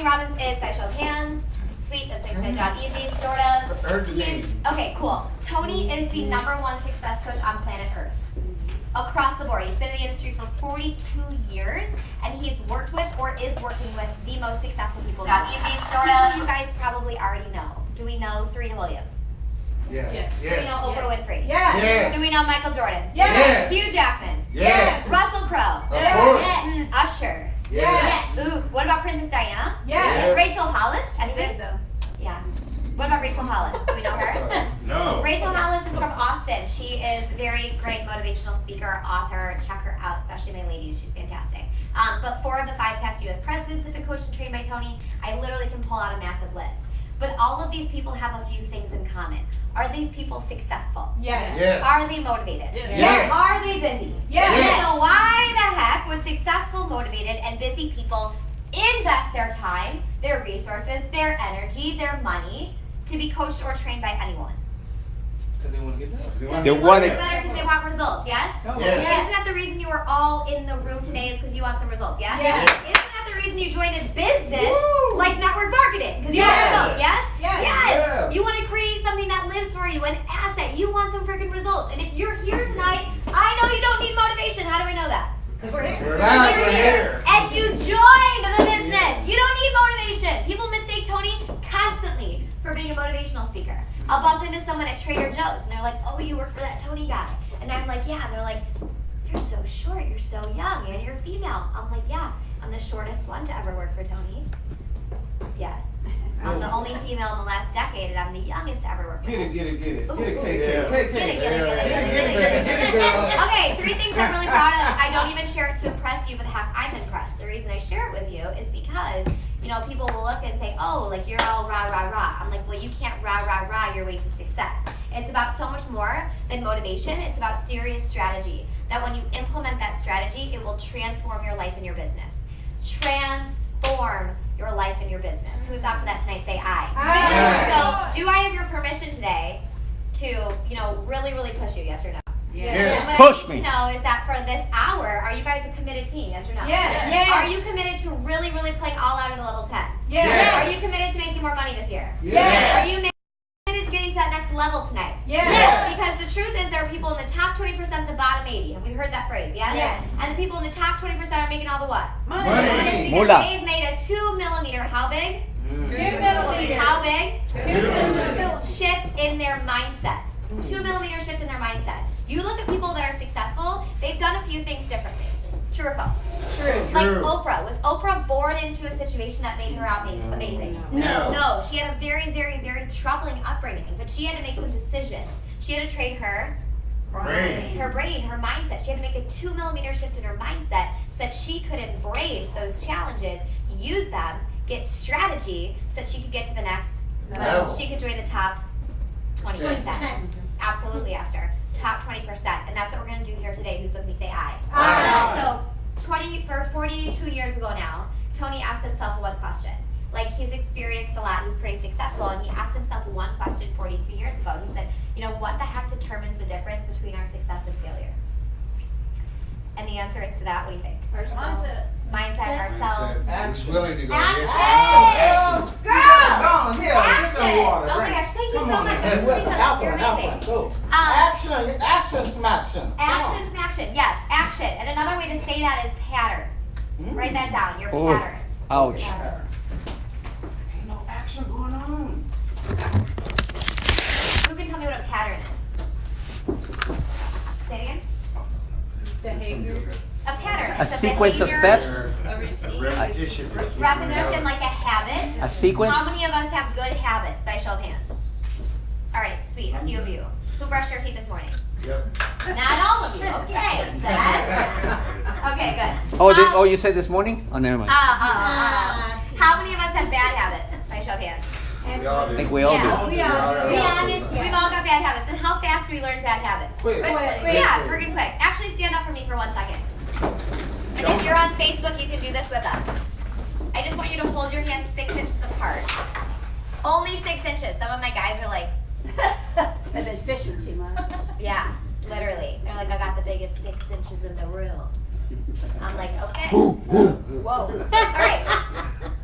Robbins is, by show of hands. Sweet, this makes my job easy, sort of. Okay, cool. Tony is the #1 success coach on planet Earth. Across the board. He's been in the industry for 42 years, and he's worked with or is working with the most successful people. Job easy, sort of. You guys probably already know. Do we know Serena Williams? Yes. Do we know Oprah Winfrey? Yes. Do we know Michael Jordan? Yes. Hugh Jackman? Yes. Russell Crowe? Of course. Usher? Yes. Ooh, what about Princess Diana? Yes. Rachel Hollis? Anybody? Yeah. What about Rachel Hollis? Do we know her? No. Rachel Hollis is from Austin. She is a very great motivational speaker, author. Check her out, especially my ladies. She's fantastic. But 4 of the 5 past U.S. presidents have been coached and trained by Tony. I literally can pull out a massive list. But all of these people have a few things in common. Are these people successful? Yes. Are they motivated? Yes. Are they busy? Yes. So why the heck would successful, motivated, and busy people invest their time, their resources, their energy, their money to be coached or trained by anyone? Because they want to get better. They want to it. get better because they want results, yes? Yes. Isn't that the reason you are all in the room today is because you want some results, yes? Yes. Isn't that the reason you joined a business Woo. like network marketing? Because you want Yes. results, yes? Yes. Yes! You want to create something that lives for you, an asset. You want some freaking results. And if you're here tonight, I know you don't need motivation. How do I know that? We're Because you're here and you joined the business. You don't need motivation. People mistake Tony constantly for being a motivational speaker. I'll bump into someone at Trader Joe's and they're like, oh, you work for that Tony guy. And I'm like, yeah. And they're like, you're so short, you're so young, and you're female. I'm like, yeah, I'm the shortest one to ever work for Tony. Yes. I'm the only female in the last decade, and I'm the youngest to ever work for Tony. Get it. Get it, Ooh. Get it, girl. Okay, 3 things I'm really proud of. I don't even share it to impress you, but heck, I'm impressed. The reason I share it with you is because, you know, people will look and say, oh, like you're all rah, rah, rah. I'm like, well, you can't rah, rah, rah your way to success. It's about so much more than motivation. It's about serious strategy. That when you implement that strategy, it will transform your life and your business. Transform your life and your business. Who's up for that tonight? Say aye. Aye. So, do I have your permission today to, you know, really, really push you? Yes or no? Yes. What Push I me. need to know is that for this hour, are you guys a committed team? Yes or no? Yes. Are you committed to really, really playing all out at a level 10? Yes. Are you committed to making more money this year? Yes. Are you committed to getting to that next level tonight? Yes. Because the truth is there are people in the top 20%, the bottom 80. Have we heard that phrase? Yes? Yes. And the people in the top 20% are making all the what? Money. And it's because Moolah. they've made a 2 millimeter, how big? 2 millimeters. How big? 2 millimeters. Shift in their mindset. 2 millimeter shift in their mindset. You look at people that are successful, they've done a few things differently. True or false? True. Like Oprah. Was Oprah born into a situation that made her amazing? No. No. She had a very, very, very troubling upbringing, but she had to make some decisions. She had to train her Brain. her mindset. She had to make a 2 millimeter shift in her mindset so that she could embrace those challenges, use them, get strategy so that she could get to the next level. She could join the top 20%. Absolutely, Esther. Top 20%. And that's what we're going to do here today. Who's with me? Say aye. Aye. So 42 years ago now, Tony asked himself one question. Like, he's experienced a lot. He's pretty successful. And he asked himself one question 42 years ago. He said, you know, what the heck determines the difference between our success and failure? And the answer is to that. What do you think? Mindset, ourselves. Action. Willing to go. Action! Girl! Action! Action! Oh my gosh, thank you so much. I'm just thinking about this. You're amazing. Action smaction. Action, smaction. Yes, action. And another way to say that is patterns. Write that down, your Oh. patterns. Ouch. Ain't no action going on. Who can tell me what a pattern is? Say it again. A pattern. A It's sequence of behavior, steps. Repetition. Repetition like a habit. A sequence. How many of us have good habits by show of hands? All right, sweet. A few of you. Who brushed your teeth this morning? Yep. Not all of you. Okay. Good. Okay, good. Oh, you said this morning? Oh, never mind. How many of us have bad habits by show of hands? We all I do. think we all Yeah. do. We all do. Be honest. We've all got bad habits. And how fast do we learn bad habits? Quick. Yeah, freaking quick. Actually, stand up for me for 1 second. And if you're on Facebook, you can do this with us. I just want you to hold your hands 6 inches apart. Only 6 inches. Some of my guys are like, I've been fishing too much. yeah, literally. They're like, I got the biggest 6 inches in the room. I'm like, okay. All Whoa. right.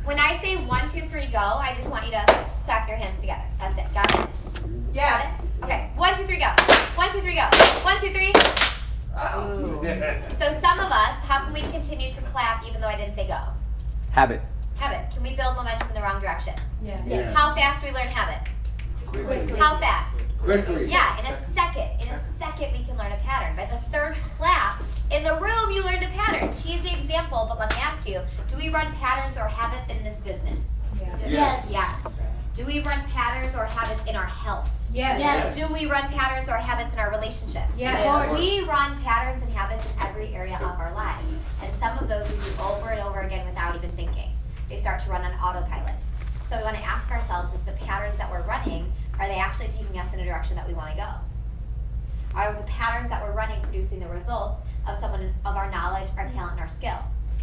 When I say 1, 2, 3, go, I just want you to clap your hands together. That's it. Got it? Yes. Okay. 1, 2, 3, go. 1, 2, 3, go. 1, 2, 3. Ooh. So some of us, how can we continue to clap even though I didn't say go? Habit. Habit. Can we build momentum in the wrong direction? Yes. How fast do we learn habits? Quickly. How fast? Quickly. Yeah, in a second. In a second, we can learn a pattern. By the third clap, in the room, you learned a pattern. Cheesy example, but let me ask you, do we run patterns or habits in this business? Yes. Yes. Do we run patterns or habits in our health? Yes. Do we run patterns or habits in our relationships? Yes. We run patterns and habits in every area of our lives. And some of those we do over and over again without even thinking. They start to run on autopilot. So we want to ask ourselves, is the patterns that we're running, are they actually taking us in a direction that we want to go? Are the patterns that we're running producing the results of our knowledge, our talent, and our skill?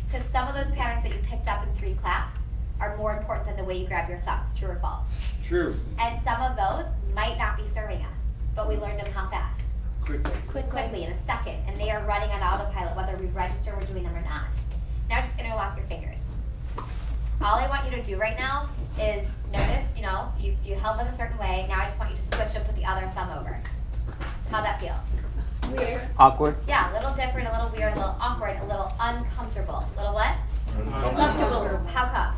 Because some of those patterns that you picked up in 3 claps are more important than the way you grab your thumbs, true or false? True. And some of those might not be serving us, but we learned them how fast? Quickly. Quickly, in a second, and they are running on autopilot, whether we register we're doing them or not. Now just interlock your fingers. All I want you to do right now is notice, you held them a certain way. Now I just want you to switch and put the other thumb over. How'd that feel? Weird. Awkward. Yeah, a little different, a little weird, a little awkward, a little uncomfortable. A little what? Uncomfortable. How come?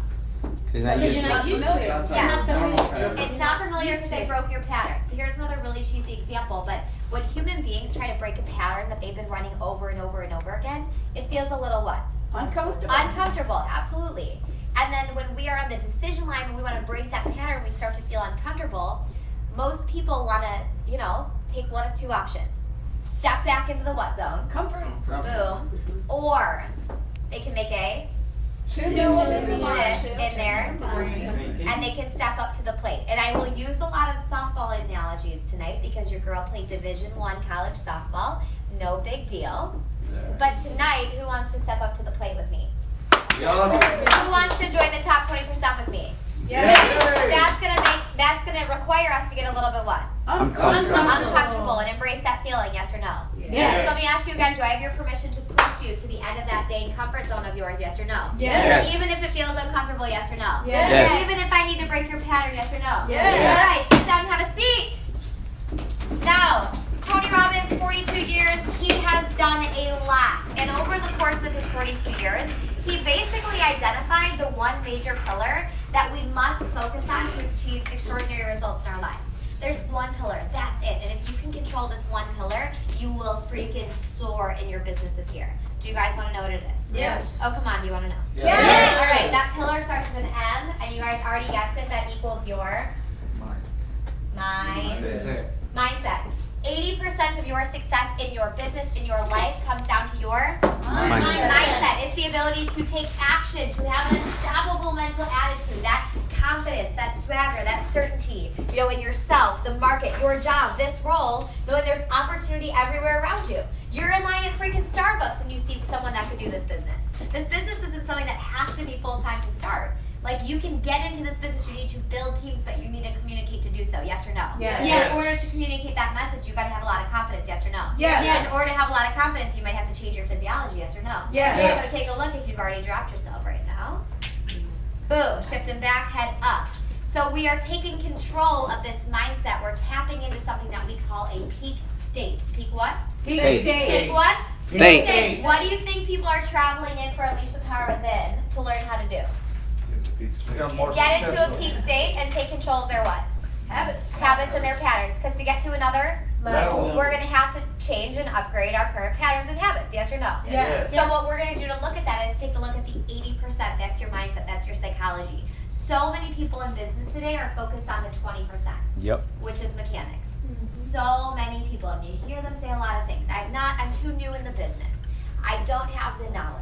She's not Because used you're to not used to it. Sounds You're not familiar. It's not familiar because they broke your pattern. So here's another really cheesy example, but when human beings try to break a pattern that they've been running over and over and over again, it feels a little what? Uncomfortable. Uncomfortable, absolutely. And then when we are on the decision line, when we want to break that pattern, we start to feel uncomfortable. Most people want to, take one of 2 options. Step back into the what zone? Comfort. Boom. Or they can make a Shift shift in there, and they can step up to the plate. And I will use a lot of softball analogies tonight because your girl played Division I college softball. No big deal. But tonight, who wants to step up to the plate with me? Who wants to join the top 20% with me? Yes. That's gonna require us to get a little bit what? Uncomfortable and embrace that feeling, yes or no? Yes. So let me ask you again, do I have your permission to push you to the end of that day comfort zone of yours, yes or no? Yes. Even if it feels uncomfortable, yes or no? Yes. Even if I need to break your pattern, yes or no? Yes. Alright, sit down and have a seat. Now, Tony Robbins, 42 years, he has done a lot. And over the course of his 42 years, he basically identified the one major pillar that we must focus on to achieve extraordinary results in our lives. There's one pillar, that's it. And if you can control this one pillar, you will freaking soar in your business this year. Do you guys want to know what it is? Yes. Oh, come on, do you want to know? Yes. All right, that pillar starts with an M, and you guys already guessed it, that equals your mindset. 80% of your success in your business, in your life, comes down to your mindset. It's the ability to take action, to have an unstoppable mental attitude, that confidence, that swagger, that certainty, in yourself, the market, your job, this role, knowing there's opportunity everywhere around you. You're in line at freaking Starbucks and you see someone that could do this business. This business isn't something that has to be full-time to start. Like, you can get into this business, you need to build teams, but you need to communicate to do so, yes or no? Yes. In order to communicate that message, you gotta have a lot of confidence, yes or no? Yes. In order to have a lot of confidence, you might have to change your physiology, yes or no? Yes. So take a look if you've already dropped yourself right now. Boom, shifting back, head up. So we are taking control of this mindset. We're tapping into something that we call a peak state. Peak what? Peak State. Peak what? State. What do you think people are traveling in for Unleash the Power Within to learn how to do? Get into a peak state and take control of their what? Habits and their patterns. Because to get to another level, we're going to have to change and upgrade our current patterns and habits. Yes or no? Yes. So what we're going to do to look at that is take a look at the 80%. That's your mindset. That's your psychology. So many people in business today are focused on the 20%. Yep. Which is mechanics. So many people, and you hear them say a lot of things. I'm too new in the business. I don't have the knowledge.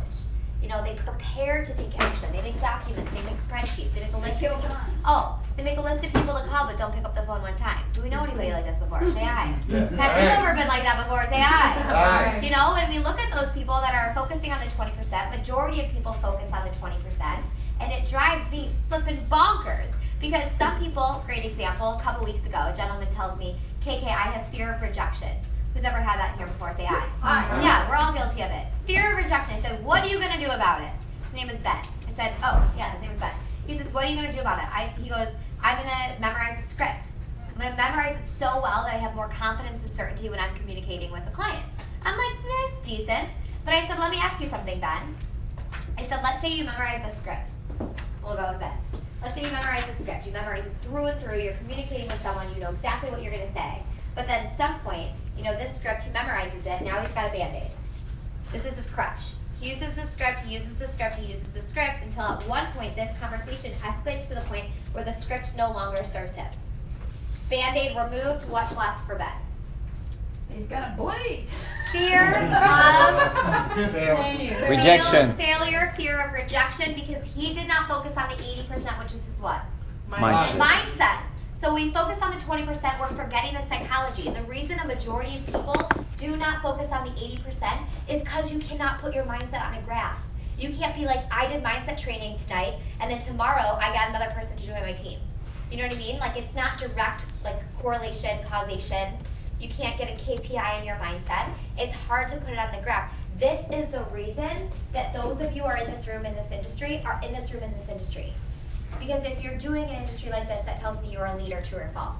They prepare to take action. They make documents, they make spreadsheets, they make a list. They make a list of people to call but don't pick up the phone one time. Do we know anybody like this before? Say aye. Yes. Have you ever been like that before? Say aye. Aye. When we look at those people that are focusing on the 20%, majority of people focus on the 20%, and it drives me flipping bonkers. Because some people, great example, a couple weeks ago, a gentleman tells me, KK, I have fear of rejection. Who's ever had that in here before? Say aye. Aye. Yeah, we're all guilty of it. Fear of rejection. I said, what are you going to do about it? His name is Ben. I said, oh, yeah, his name is Ben. He He says, what are you going to do about it? He goes, I'm going to memorize the script. I'm going to memorize it so well that I have more confidence and certainty when I'm communicating with a client. I'm like, decent. But I said, let me ask you something, Ben. I said, let's say you memorize the script. We'll go with Ben. Let's say you memorize the script. You memorize it through and through. You're communicating with someone. You know exactly what you're going to say. But then at some point, you know, this script, he memorizes it. Now he's got a Band-Aid. This is his crutch. He uses the script, he uses the script, he uses the script until at one point this conversation escalates to the point where the script no longer serves him. Band-Aid removed, what's left for Ben? He's gonna bleed. Fear of Rejection. failure, fear of rejection, because he did not focus on the 80%, which is his what? Mindset. Mindset. So we focus on the 20%, we're forgetting the psychology. The reason a majority of people do not focus on the 80% is because you cannot put your mindset on a graph. You can't be like, I did mindset training tonight, and then tomorrow I got another person to join my team. You know what I mean? Like, it's not direct, like, correlation, causation. You can't get a KPI in your mindset. It's hard to put it on the graph. This is the reason that those of you who are in this room in this industry are in this room in this industry. Because if you're doing an industry like this, that tells me you're a leader, true or false?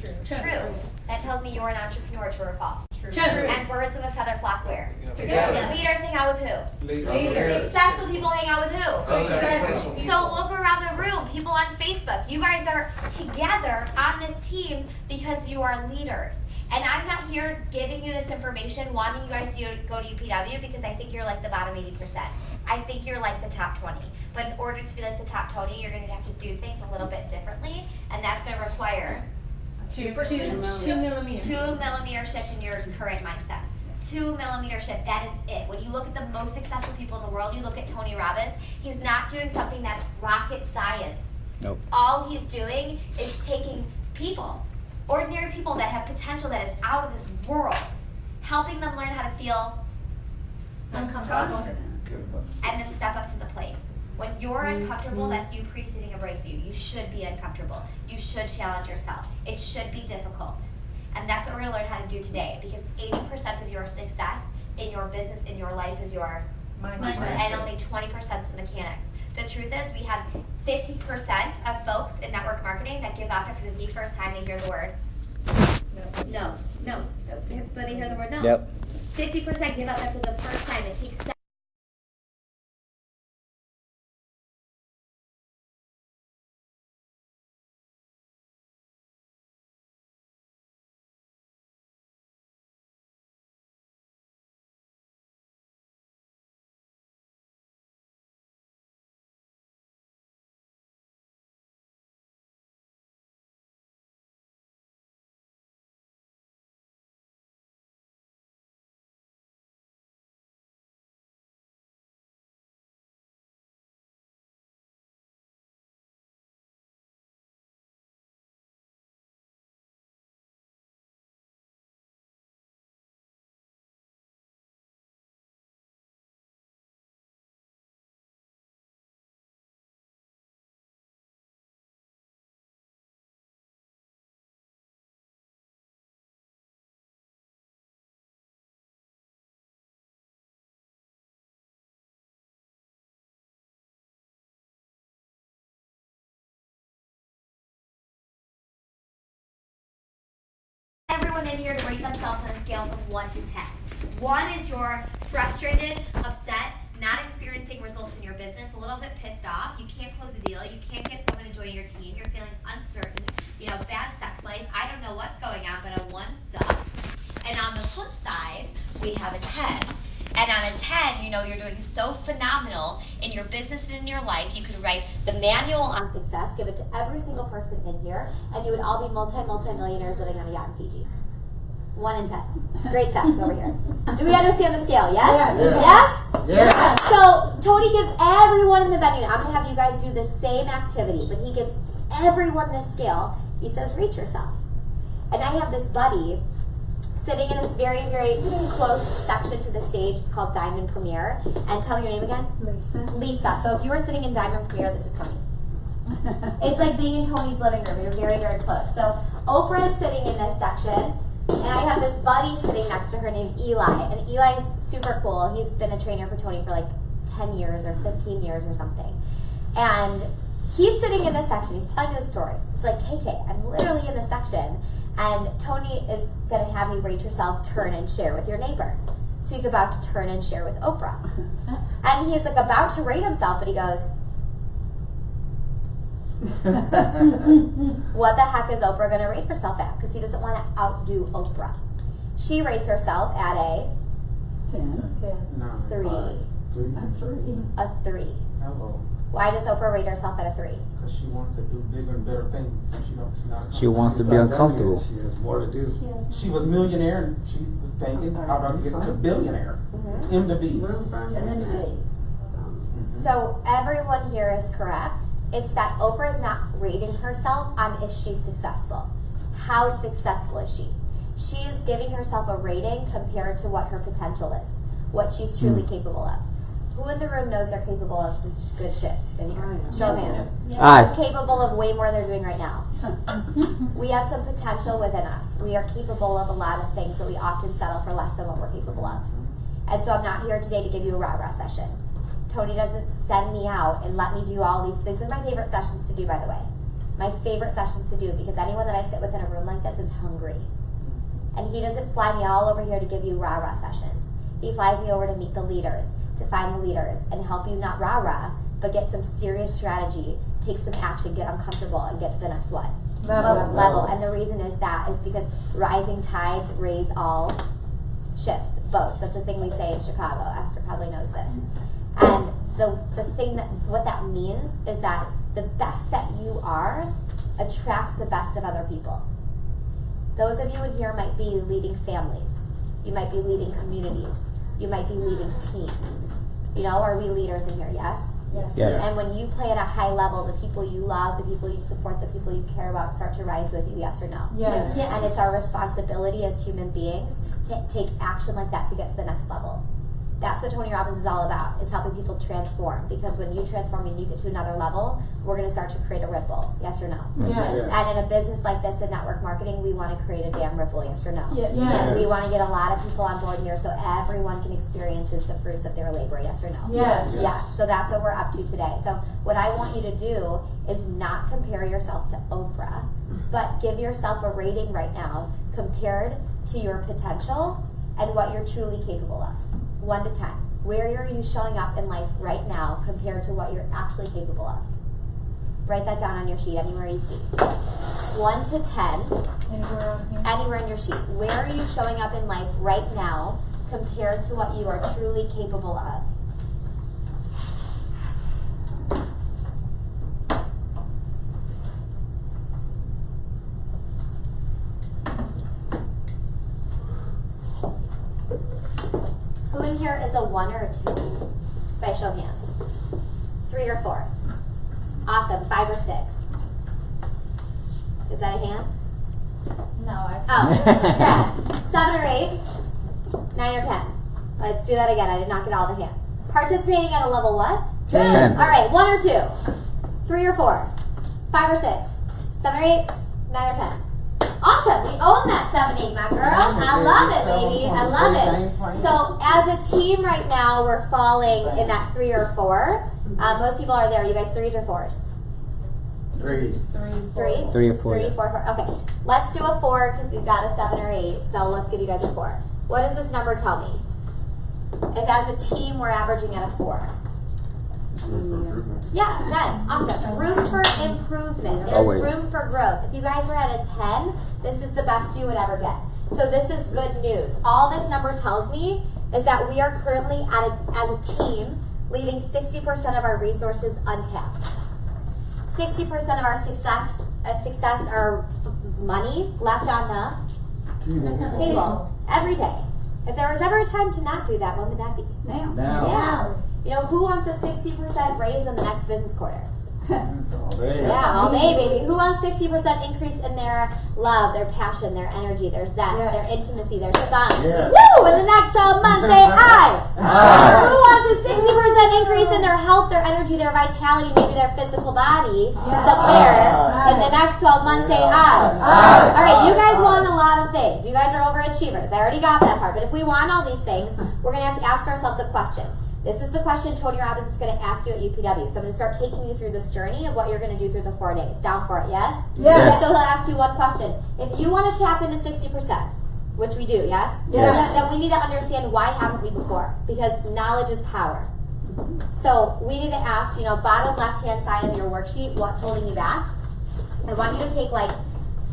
True. True. That tells me you're an entrepreneur, true or false? True. And birds of a feather flock where? Together. Leaders hang out with who? Leaders. Successful people hang out with who? Successful. So look around the room, people on Facebook. You guys are together on this team because you are leaders. And I'm not here giving you this information, wanting you guys to go to UPW because I think you're like the bottom 80%. I think you're like the top 20. But in order to be like the top 20, you're going to have to do things a little bit differently, and that's going to require 2 millimeters. 2 millimeter shift in your current mindset. 2 millimeter shift, that is it. When you look at the most successful people in the world, you look at Tony Robbins, he's not doing something that's rocket science. Nope. All he's doing is taking people, ordinary people that have potential that is out of this world, helping them learn how to feel Uncomfortable. and then step up to the plate. When you're uncomfortable, that's you preceding a breakthrough. You should be uncomfortable. You should challenge yourself. It should be difficult. And that's what we're going to learn how to do today, because 80% of your success in your business, in your life, is your Mindset. and only 20% is the mechanics. The truth is, we have 50% of folks in network marketing that give up after the first time they hear the word no. When they hear the word no. Yep. 50% give up after the first time. It takes everyone in here to rate themselves on a scale from 1 to 10. 1 is you're frustrated, upset, not experiencing results in your business, a little bit pissed off, you can't close a deal, you can't get someone to join your team, you're feeling uncertain, you know, bad sex life, I don't know what's going on, but a 1 sucks. And on the flip side, we have a 10. And on a 10, you know, you're doing so phenomenal in your business and in your life, you could write the manual on success, give it to every single person in here, and you would all be multi-millionaires living on a yacht in Fiji. 1 in 10. Great sex over here. Do we understand the scale? Yes? Yes. Yes? Yeah. So Tony gives everyone in the venue, and I'm going to have you guys do the same activity, but he gives everyone this scale. He says, reach yourself. And I have this buddy sitting in a very, very close section to the stage. It's called Diamond Premiere. And tell me your name again. Lisa. So if you were sitting in Diamond Premiere, this is Tony. It's like being in Tony's living room. You're very, very close. So Oprah is sitting in this section, and I have this buddy sitting next to her named Eli. And Eli's super cool. He's been a trainer for Tony for like 10 years or 15 years or something. And He's sitting in this section. He's telling me the story. It's like, KK, I'm literally in this section, and Tony is going to have you rate yourself, turn and share with your neighbor. So he's about to turn and share with Oprah. And he's like about to rate himself, but he goes, what the heck is Oprah going to rate herself at? Because he doesn't want to outdo Oprah. She rates herself at a 3. A 3. Hello. Why does Oprah rate herself at a 3? Because she wants to do bigger and better things. And she's not. She wants to be uncomfortable. She has more to do. She was millionaire and she was thinking, how do I get to billionaire? Mhm. M to B. And then the So everyone here is correct. It's that Oprah is not rating herself on if she's successful. How successful is she? She is giving herself a rating compared to what her potential is, what she's truly capable of. Who in the room knows they're capable of some good shit in here? Show of hands. Aye. Who's capable of way more than they're doing right now? We have some potential within us. We are capable of a lot of things, but we often settle for less than what we're capable of. And so I'm not here today to give you a rah-rah session. Tony doesn't send me out and let me do all these. These are my favorite sessions to do, by the way. My favorite sessions to do, because anyone that I sit with in a room like this is hungry. And he doesn't fly me all over here to give you rah-rah sessions. He flies me over to meet the leaders, to find the leaders, and help you not rah-rah, but get some serious strategy, take some action, get uncomfortable, and get to the next what? Level. And the reason is because rising tides raise all ships, boats. That's the thing we say in Chicago. Esther probably knows this. And the thing what that means is that the best that you are attracts the best of other people. Those of you in here might be leading families. You might be leading communities. You might be leading teams. You know, are we leaders in here? Yes? Yes. And when you play at a high level, the people you love, the people you support, the people you care about start to rise with you, yes or no? Yes. And it's our responsibility as human beings to take action like that to get to the next level. That's what Tony Robbins is all about, is helping people transform. Because when you transform and you get to another level, we're going to start to create a ripple. Yes or no? Yes. And in a business like this, in network marketing, we want to create a damn ripple. Yes or no? Yes. And we want to get a lot of people on board here so everyone can experience the fruits of their labor. Yes or no? Yes. Yeah. So that's what we're up to today. So what I want you to do is not compare yourself to Oprah, but give yourself a rating right now compared to your potential and what you're truly capable of. 1 to 10. Where are you showing up in life right now compared to what you're actually capable of? Write that down on your sheet, anywhere you see. 1 to 10. Anywhere on here? Anywhere in your sheet. Where are you showing up in life right now compared to what you are truly capable of? Who in here is a 1 or a 2? By show of hands. 3 or 4? Awesome. 5 or 6? Is that a hand? No, I Oh, scratch. 7 or 8? 9 or 10? Let's do that again. I did not get all the hands. Participating at a level what? 10. All right, 1 or 2? 3 or 4? 5 or 6? 7 or 8? 9 or 10? Awesome. We own that 7, 8, my girl. I love it, baby. I love it. So as a team right now, we're falling in that 3 or 4. Most people are there. You guys 3s or 4s? 3. 3s? 3 or 4. 3, 4, 4. Okay. Let's do a 4 because we've got a 7 or 8. So let's give you guys a 4. What does this number tell me? If as a team we're averaging at a 4. Yeah, 10. Awesome. Room for improvement. There's Always. room for growth. If you guys were at a 10, this is the best you would ever get. So this is good news. All this number tells me is that we are currently as a team leaving 60% of our resources untapped. 60% of our success or money left on the table every day. If there was ever a time to not do that, when would that be? Now. Yeah. You know, who wants a 60% raise in the next business quarter? All day. Yeah, all day, baby. Who wants 60% increase in their love, their passion, their energy, their zest, their intimacy, their fun? Yes. Woo! In the next 12 months, say I. Aye. Who wants a 60% increase in their health, their energy, their vitality, maybe their physical body somewhere? In the next 12 months, say I. All right, you guys want a lot of things. You guys are overachievers. I already got that part. But if we want all these things, we're going to have to ask ourselves a question. This is the question Tony Robbins is going to ask you at UPW. So I'm going to start taking you through this journey of what you're going to do through the 4 days. Down for it, yes? Yes. So he'll ask you one question. If you want to tap into 60%, which we do, yes? Yes. Then we need to understand why haven't we before? Because knowledge is power. So we need to ask, bottom left-hand side of your worksheet, what's holding you back? I want you to take like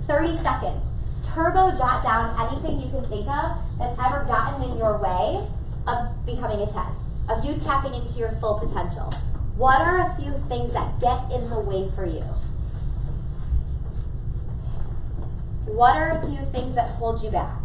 30 seconds. Turbo jot down anything you can think of that's ever gotten in your way of becoming a 10, of you tapping into your full potential. What are a few things that get in the way for you? What are a few things that hold you back?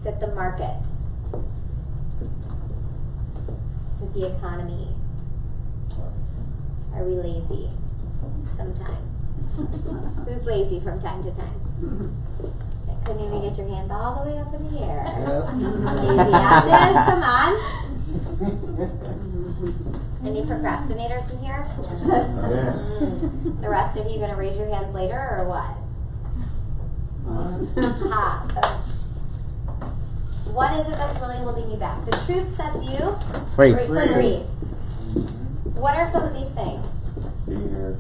Is it the market? Is it the economy? Are we lazy? Sometimes. Who's lazy from time to time? Couldn't even get your hands all the way up in the air. Lazy asses, come on. Any procrastinators in here? The rest of you gonna raise your hands later or what? Ha. What is it that's really holding you back? The truth sets you Free. free. What are some of these things? Fear.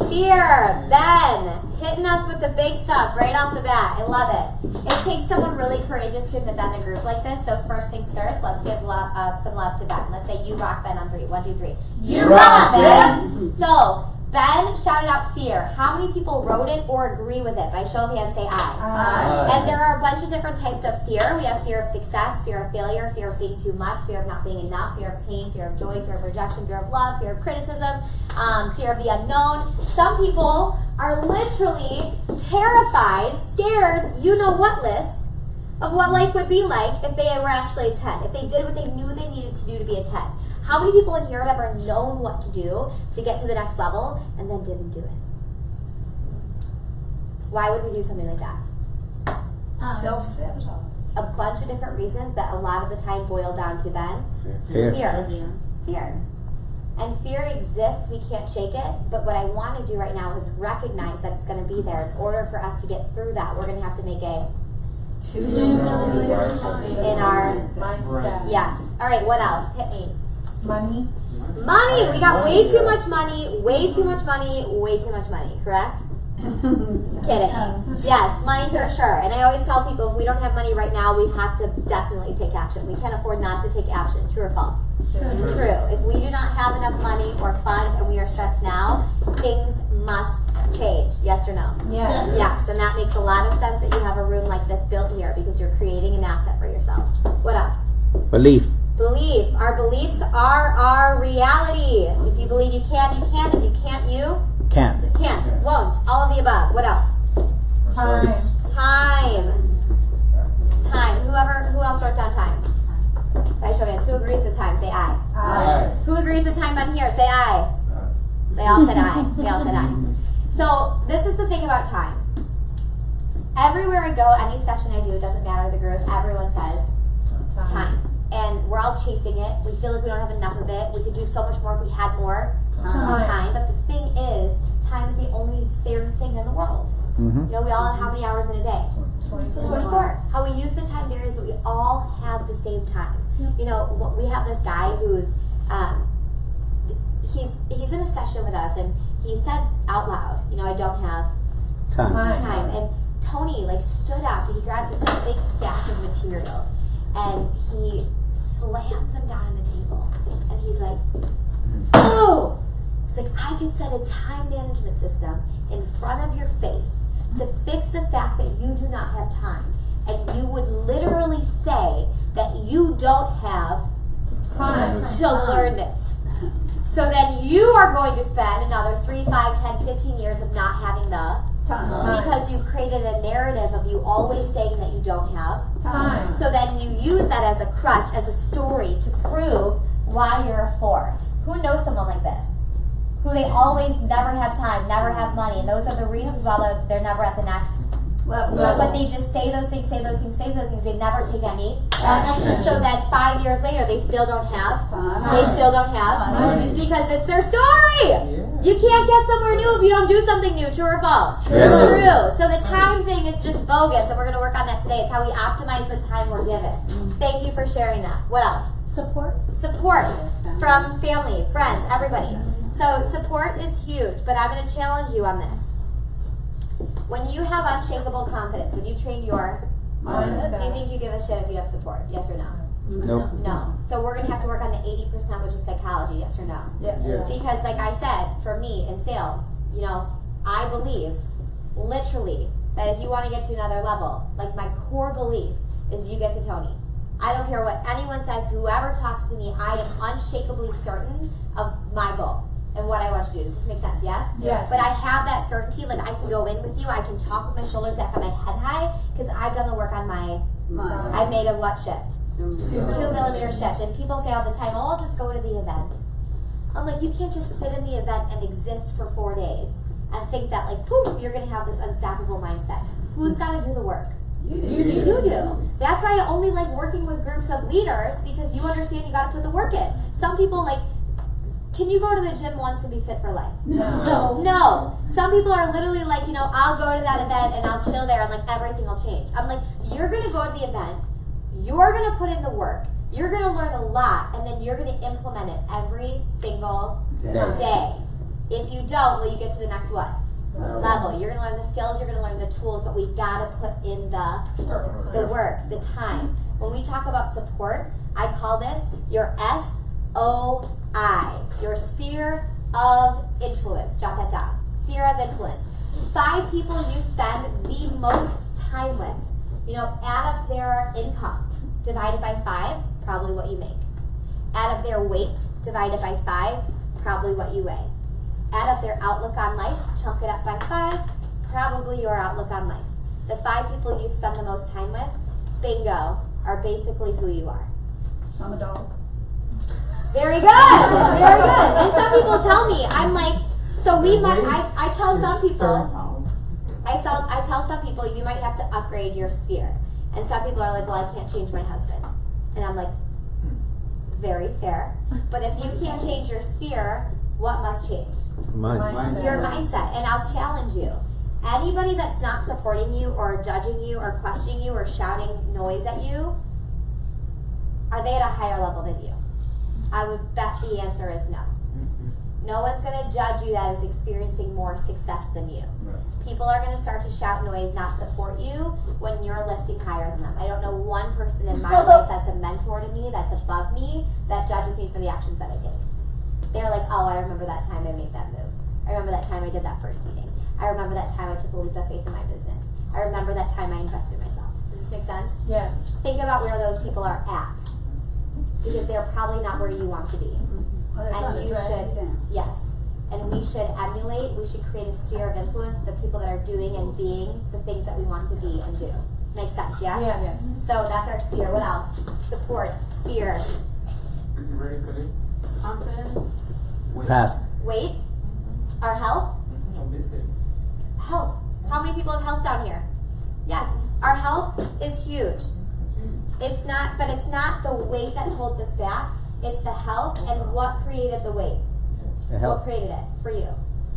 Fear. Ben, hitting us with the big stuff right off the bat. I love it. It takes someone really courageous to admit that in a group like this. So first things first, let's give some love to Ben. Let's say you rock Ben on 3. 1, 2, 3. You rock Ben. So Ben shouted out fear. How many people wrote it or agree with it? By show of hands, say aye. And there are a bunch of different types of fear. We have fear of success, fear of failure, fear of being too much, fear of not being enough, fear of pain, fear of joy, fear of rejection, fear of love, fear of criticism, fear of the unknown. Some people are literally terrified, scared, you-know-what-less of what life would be like if they were actually a 10, if they did what they knew they needed to do to be a 10. How many people in here have ever known what to do to get to the next level and then didn't do it? Why would we do something like that? Self-sabotage. A bunch of different reasons that a lot of the time boil down to Ben. Fear. Fear. And fear exists, we can't shake it, but what I want to do right now is recognize that it's going to be there. In order for us to get through that, we're going to have to make a in our mindset. yes. All right, what else? Hit me. Money. Money. We got way too much money, way too much money, way too much money, correct? Kidding. Yes, money for sure. And I always tell people if we don't have money right now, we have to definitely take action. We can't afford not to take action. True or false? True. If we do not have enough money or funds and we are stressed now, things must change. Yes or no? Yes. Yes. And that makes a lot of sense that you have a room like this built here because you're creating an asset for yourselves. What else? Belief. Belief. Our beliefs are our reality. If you believe you can, you can. If you can't, you Can't. can't. Won't. All of the above. What else? Time. Time. Time. Who else wrote down time? By show of hands. Who agrees with time? Say aye. Aye. Who agrees with time on here? Say aye. They all said aye. They all said aye. So this is the thing about time. Everywhere I go, any session I do, it doesn't matter the group, everyone says time. And we're all chasing it. We feel like we don't have enough of it. We could do so much more if we had more time. But the thing is, time is the only fair thing in the world. Mm-hmm. You know, we all have how many hours in a day? 24. How we use the time varies, but we all have the same time. You know, we have this guy who's, he's in a session with us, and he said out loud, you know, I don't have time. And Tony, stood up, and he grabbed this big stack of materials, and he slams them down on the table. And he's like, oh! It's like, I could set a time management system in front of your face to fix the fact that you do not have time. And you would literally say that you don't have Time. to learn it. So then you are going to spend another 3, 5, 10, 15 years of not having the Time. because you created a narrative of you always saying that you don't have. Time. So then you use that as a crutch, as a story to prove why you're a 4. Who knows someone like this? who they always never have time, never have money, and those are the reasons why they're never at the next Level. But they just say those things, they never take any Action. so that 5 years later they still don't have Money. because it's their story. You can't get somewhere new if you don't do something new, true or false? Yeah. It's true. So the time thing is just bogus, and we're going to work on that today. It's how we optimize the time we're given. Thank you for sharing that. What else? Support. Support from family, friends, everybody. So support is huge, but I'm going to challenge you on this. When you have unshakable confidence, when you train your Mindset. do you think you give a shit if you have support? Yes or no? Nope. No. So we're going to have to work on the 80%, which is psychology. Yes or no? Yes. Yes. Because like I said, for me in sales, you know, I believe literally that if you want to get to another level, like my core belief is you get to Tony. I don't care what anyone says, whoever talks to me, I am unshakably certain of my goal and what I want you to do. Does this make sense? Yes? Yes. But I have that certainty, like I can go in with you, I can talk with my shoulders back and my head high, because I've done the work on my, Mind. I made a what shift? 2 millimeter shift. And people say all the time, oh, I'll just go to the event. I'm like, you can't just sit in the event and exist for 4 days and think that like, poof, you're going to have this unstoppable mindset. Who's got to do the work? You do. That's why I only like working with groups of leaders, because you understand you got to put the work in. Some people like, can you go to the gym once and be fit for life? No. No. Some people are literally like, you know, I'll go to that event and I'll chill there and like everything will change. I'm like, you're going to go to the event, you're going to put in the work, you're going to learn a lot, and then you're going to implement it every single day. If you don't, well, you get to the next what? Level. You're going to learn the skills, you're going to learn the tools, but we've got to put in the work, the time. When we talk about support, I call this your SOI, your sphere of influence. Jot that down. Sphere of influence. 5 people you spend the most time with. You know, add up their income divided by 5, probably what you make. Add up their weight divided by 5, probably what you weigh. Add up their outlook on life, chunk it up by 5, probably your outlook on life. The 5 people you spend the most time with, bingo, are basically who you are. So I'm a dog. Very good, very good. And some people tell me, I'm like, so we might, I tell some people, I tell some people you might have to upgrade your sphere. And some people are like, well, I can't change my husband. And I'm like, very fair. But if you can't change your sphere, what must change? Mine. Your mindset. And I'll challenge you. Anybody that's not supporting you or judging you or questioning you or shouting noise at you, are they at a higher level than you? I would bet the answer is no. No one's going to judge you that is experiencing more success than you. People are going to start to shout noise, not support you when you're lifting higher than them. I don't know one person in my life that's a mentor to me, that's above me, that judges me for the actions that I take. They're like, oh, I remember that time I made that move. I remember that time I did that first meeting. I remember that time I took a leap of faith in my business. I remember that time I invested in myself. Does this make sense? Yes. Think about where those people are at, because they're probably not where you want to be. Well, they're trying And to you drag should, you down. yes. And we should emulate, we should create a sphere of influence with the people that are doing and being the things that we want to be and do. Makes sense, yes? Yes. So that's our sphere. What else? Support, sphere. You ready for this? Confidence. Past. Weight, our health. Obesity. Health. How many people have health down here? Yes. Our health is huge. It's not, but it's not the weight that holds us back. It's the health and what created the weight. The What health. created it for you?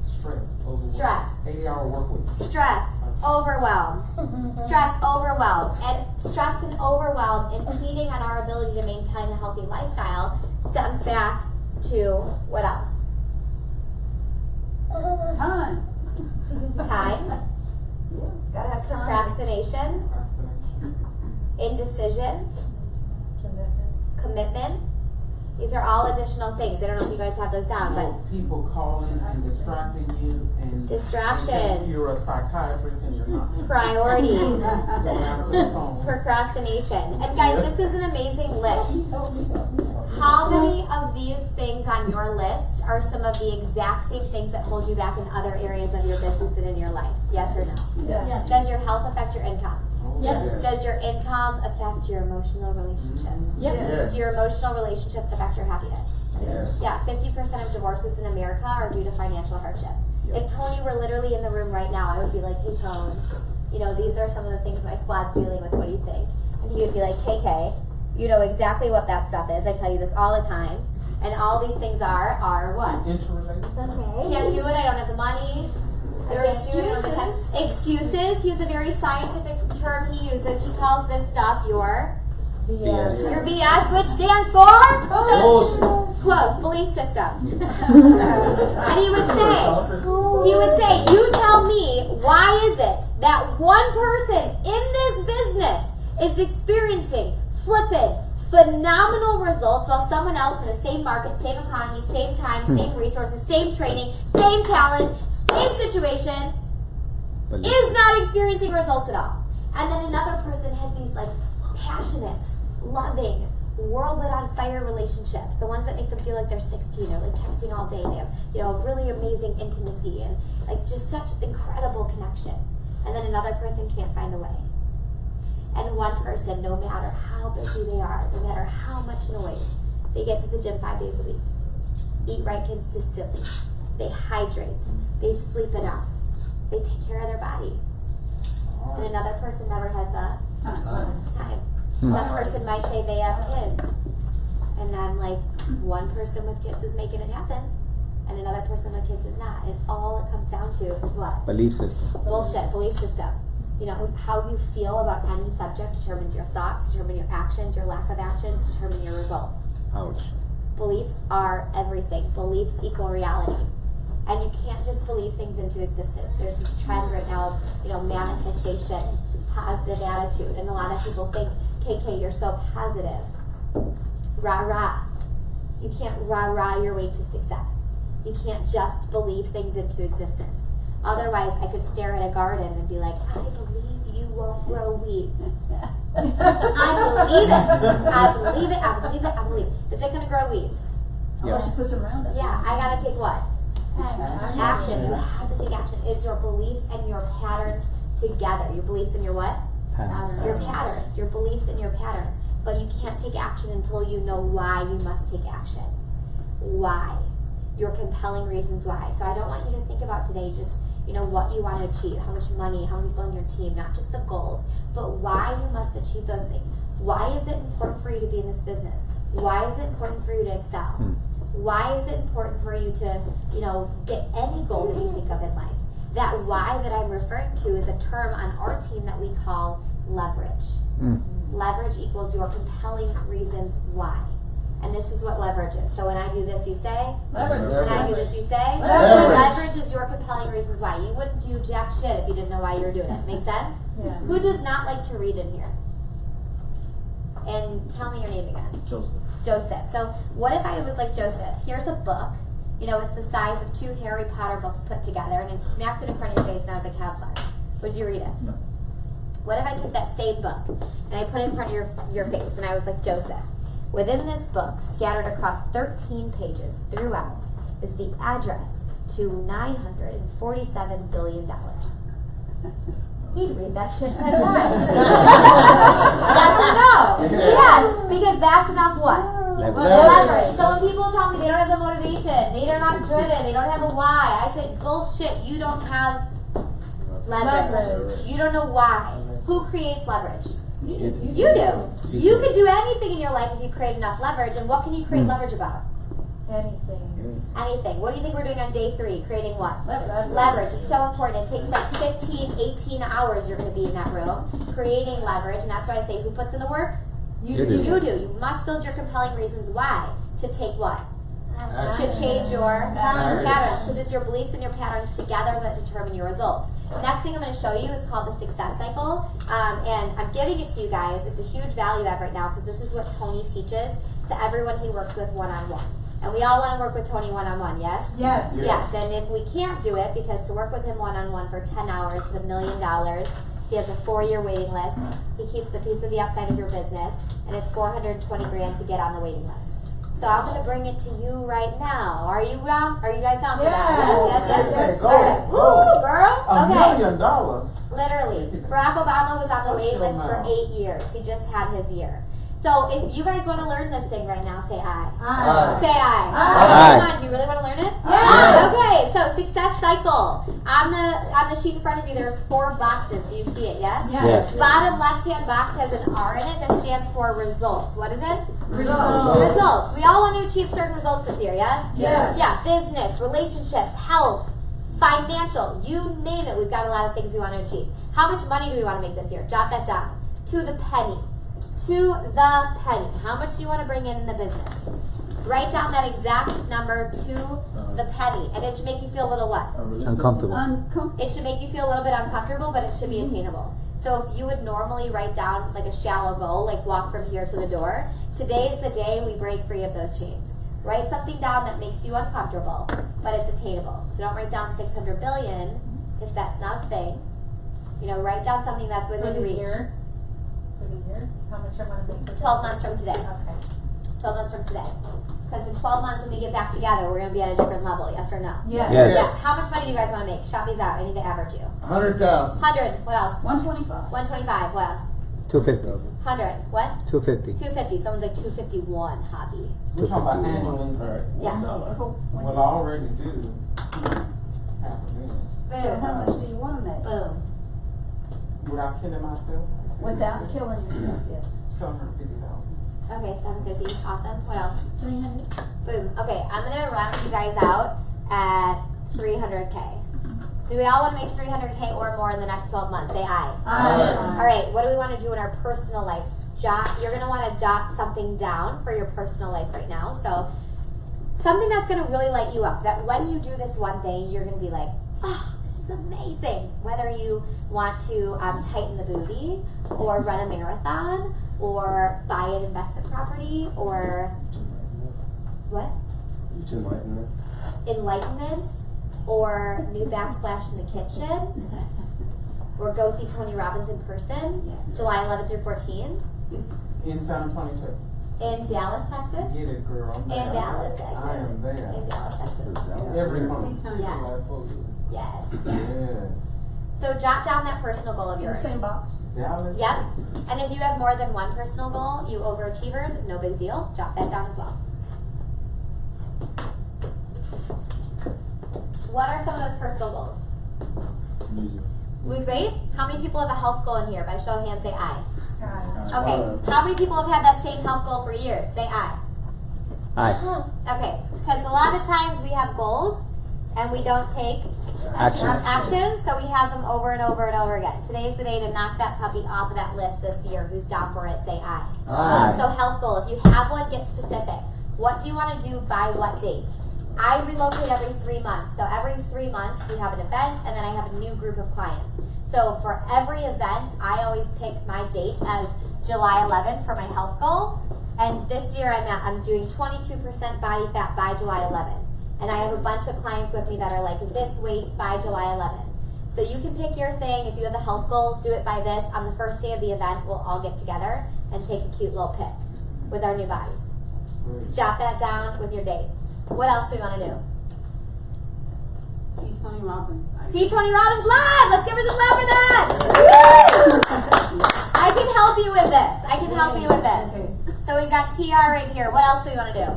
Stress. Overwork. Stress. 80-hour work week. Stress, overwhelm. Stress, overwhelm. And stress and overwhelm impeding on our ability to maintain a healthy lifestyle stems back to what else? Time. Time, Gotta have time. procrastination, Procrastination. indecision, commitment. These are all additional things. I don't know if you guys have those down, but People calling and distracting you and Distractions. and you're a psychiatrist and you're not. priorities, Don't answer the phone. procrastination. And guys, this is an amazing list. How many of these things on your list are some of the exact same things that hold you back in other areas of your business and in your life? Yes or no? Yes. Does your health affect your income? Oh, Yes. Does your income affect your emotional relationships? Yep. Yes. Do your emotional relationships affect your happiness? Yes. Yeah, 50% of divorces in America are due to financial hardship. If Tony were literally in the room right now, I would be like, hey, Tone, you know, these are some of the things my squad's dealing with. What do you think? And he would be like, KK, you know exactly what that stuff is. I tell you this all the time. And all these things are what? Interrelated. Okay. Can't do it. I don't have the money. They're I can't do it. I don't have the time. Excuses. He has a very scientific term he uses. He calls this stuff your BS, which stands for close belief system. And he would say, you tell me, why is it that one person in this business is experiencing flipping phenomenal results while someone else in the same market, same economy, same time, same resources, same training, same talents, same situation is not experiencing results at all. And then another person has these like passionate, loving, world lit on fire relationships, the ones that make them feel like they're 16 or like texting all day. They have, you know, really amazing intimacy and like just such incredible connection. And then another person can't find the way. And one person, no matter how busy they are, no matter how much noise, they get to the gym 5 days a week, eat right consistently, they hydrate, they sleep enough, they take care of their body. And another person never has the time. Some person might say they have kids. And I'm like, one person with kids is making it happen, and another person with kids is not. And all it comes down to is what? Belief system. Bullshit, belief system. You know, how you feel about any subject determines your thoughts, determine your actions, your lack of actions, determine your results. Ouch. Beliefs are everything. Beliefs equal reality. And you can't just believe things into existence. There's this trend right now of, you know, manifestation, positive attitude. And a lot of people think, KK, you're so positive. Rah-rah. You can't rah-rah your way to success. You can't just believe things into existence. Otherwise, I could stare at a garden and be like, I believe you won't grow weeds. I believe it. I believe it. I believe it. I believe it. Is it going to grow weeds? Unless you put some around it. Yeah, I got to take what? Action. You Yeah. have to take action. Is your beliefs and your patterns together? Your beliefs and your what? Your patterns. Your beliefs and your patterns. But you can't take action until you know why you must take action. Why? Your compelling reasons why. So I don't want you to think about today just, you know, what you want to achieve, how much money, how many people on your team, not just the goals, but why you must achieve those things. Why is it important for you to be in this business? Why is it important for you to excel? Why is it important for you to, you know, get any goal that you think of in life? That why that I'm referring to is a term on our team that we call leverage. Leverage equals your compelling reasons why. And this is what leverage is. So when I do this, you say? Leverage. When I do this, you say? Leverage. Leverage is your compelling reasons why. You wouldn't do jack shit if you didn't know why you were doing it. Make sense? Yeah. Who does not like to read in here? And tell me your name again. Joseph. So what if I was like, Joseph, here's a book. You know, it's the size of 2 Harry Potter books put together, and I smacked it in front of your face and I was like, have fun. Would you read it? No. What if I took that same book and I put it in front of your face and I was like, Joseph, within this book, scattered across 13 pages throughout, is the address to $947 billion. He'd read that shit 10 times. Yes or no? Yes, because that's enough what? Leverage. So when people tell me they don't have the motivation, they're not driven, they don't have a why, I say, bullshit, you don't have leverage. You don't know why. Who creates leverage? You do. You could do anything in your life if you create enough leverage. And what can you create leverage about? Anything. What do you think we're doing on day 3? Creating what? Leverage is so important. It takes like 15, 18 hours you're going to be in that room creating leverage. And that's why I say, who puts in the work? You do. You do. You must build your compelling reasons why to take what? To change your patterns. Because it's your beliefs and your patterns together that determine your results. Next thing I'm going to show you, it's called the success cycle. And I'm giving it to you guys. It's a huge value add right now because this is what Tony teaches to everyone he works with one-on-one. And we all want to work with Tony one-on-one, yes? Yes. Yes. And if we can't do it, because to work with him one-on-one for 10 hours is $1 million. He has a 4-year waiting list. He keeps a piece of the upside of your business. And it's $420,000 to get on the waiting list. So I'm going to bring it to you right now. Are you guys down for that? Yes. Go. All right. Woo, girl. $1 Okay. million. Literally. Barack Obama was on the Hush waiting your list for mouth. 8 years. He just had his year. So if you guys want to learn this thing right now, say aye. Aye. Say aye. Aye. Come on, do you really want to learn it? Yes. Okay, so success cycle. On the sheet in front of you, there's 4 boxes. Do you see it? Yes? Yes. Bottom left-hand box has an R in it that stands for results. What is it? Results. Results. We all want to achieve certain results this year, yes? Yes. Yeah, business, relationships, health, financial, you name it. We've got a lot of things we want to achieve. How much money do we want to make this year? Jot that down. To the penny. To the penny. How much do you want to bring in the business? Write down that exact number to the penny. And it should make you feel a little what? Uncomfortable. It should make you feel a little bit uncomfortable, but it should be attainable. So if you would normally write down like a shallow goal, like walk from here to the door, today is the day we break free of those chains. Write something down that makes you uncomfortable, but it's attainable. So don't write down 600 billion if that's not a thing. You know, write down something that's within reach. For the year? How much I want to make for 12 months from today. Okay. 12 months from today. Because in 12 months when we get back together, we're going to be at a different level. Yes or no? Yes. Yes. Yeah. How much money do you guys want to make? Shout these out. I need to average you. 100,000. 100. What else? 125. 125. What else? 250. 100. What? 250. 250. Someone's like 251. Hobby. We're talking about 251. annual income. Yeah. Well, I already do. Half a million. So how Boom. much do you want to make? Boom. Without killing myself? Without killing yourself, yes. 750,000. Okay, 750. Awesome. What else? 300. Boom. Okay, I'm gonna round you guys out at 300K. Do we all want to make 300K or more in the next 12 months? Say aye. Aye. All right. What do we want to do in our personal life? You're gonna want to jot something down for your personal life right now. So something that's gonna really light you up. That when you do this one thing, you're gonna be like, oh, this is amazing. Whether you want to tighten the booty, or run a marathon, or buy an investment property, or what? Enlightenment, or new backsplash in the kitchen, or go see Tony Robbins in person, July 11th through 14th, In San Antonio, Texas. in Dallas, Texas, Get it, girl. I'm in there. Dallas, Texas, I am there. in Dallas, Texas. Every month. Yes. Last 4 years. Yes. Yes. So jot down that personal goal of In the yours. same box. Dallas. Yep. Texas. And if you have more than one personal goal, you overachievers, no big deal. Jot that down as well. What are some of those personal goals? Lose weight? How many people have a health goal in here? By show of hands, say aye. Okay. How many people have had that same health goal for years? Say aye. Aye. Okay. Because a lot of times we have goals and we don't take action, so we have them over and over and over again. Today's the day to knock that puppy off of that list this year. Who's down for it? Say aye. Aye. So health goal. If you have one, get specific. What do you want to do by what date? I relocate every 3 months. So every 3 months we have an event and then I have a new group of clients. So for every event, I always pick my date as July 11th for my health goal. And this year I'm doing 22% body fat by July 11th. And I have a bunch of clients with me that are like this weight by July 11th. So you can pick your thing. If you have a health goal, do it by this. On the first day of the event, we'll all get together and take a cute little pic with our new bodies. Jot that down with your date. What else do we want to do? See Tony Robbins. See Tony Robbins live! Let's give her some love for that! I can help you with this. I can help you with this. So we've got TR right here. What else do we want to do?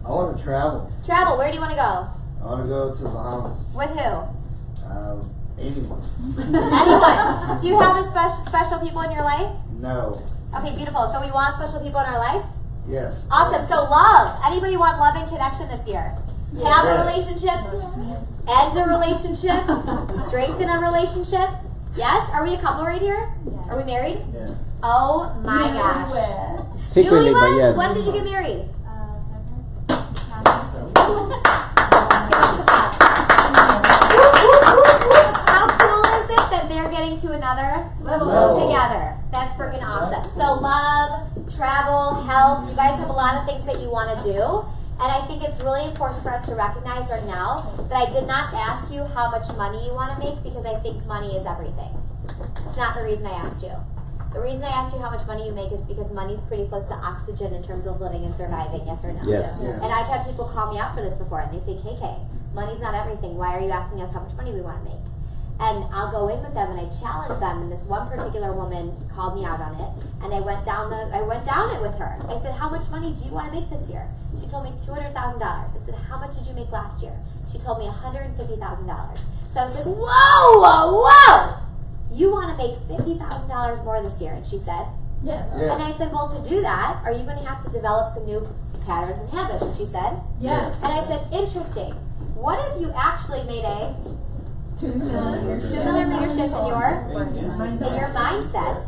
I want to travel. Travel. Where do you want to go? I want to go to the Bahamas. With who? Anyone. Anyone. Do you have a special people in your life? No. Okay, beautiful. So we want special people in our life? Yes. Awesome. So love. Anybody want love and connection this year? Have a relationship? End a relationship? Strengthen a relationship? Yes? Are we a couple right here? Are we married? Yeah. Oh my gosh. Newlywed. Secretly, but Newlyweds? yes. When did you get married? How cool is it that they're getting to another Level. together? That's freaking awesome. So love, travel, health. You guys have a lot of things that you want to do. And I think it's really important for us to recognize right now that I did not ask you how much money you want to make because I think money is everything. It's not the reason I asked you. The reason I asked you how much money you make is because money is pretty close to oxygen in terms of living and surviving, yes or no? Yes. Yeah. And I've had people call me out for this before and they say, KK, money's not everything. Why are you asking us how much money we want to make? And I'll go in with them and I challenge them, and this one particular woman called me out on it, and I went down it with her. I said, how much money do you want to make this year? She told me $200,000. I said, how much did you make last year? She told me $150,000. So I said, whoa! You want to make $50,000 more this year? And she said, Yes. and I said, well, to do that, are you going to have to develop some new patterns and habits? And she said, Yes. and I said, interesting. What if you actually made a 2 millimeter 2 millimeter shift in your Mindset. mindset,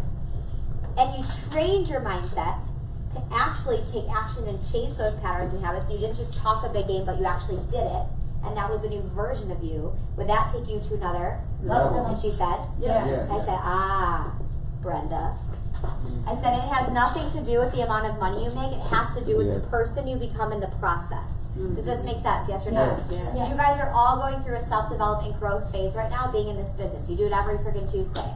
and you trained your mindset to actually take action and change those patterns and habits? You didn't just talk a big game, but you actually did it, and that was a new version of you. Would that take you to another level? And she said, Yes. I said, Brenda. I said, it has nothing to do with the amount of money you make. It has to do with the person you become in the process. Does this make sense? Yes or no? Yes. You guys are all going through a self-development growth phase right now, being in this business. You do it every freaking Tuesday.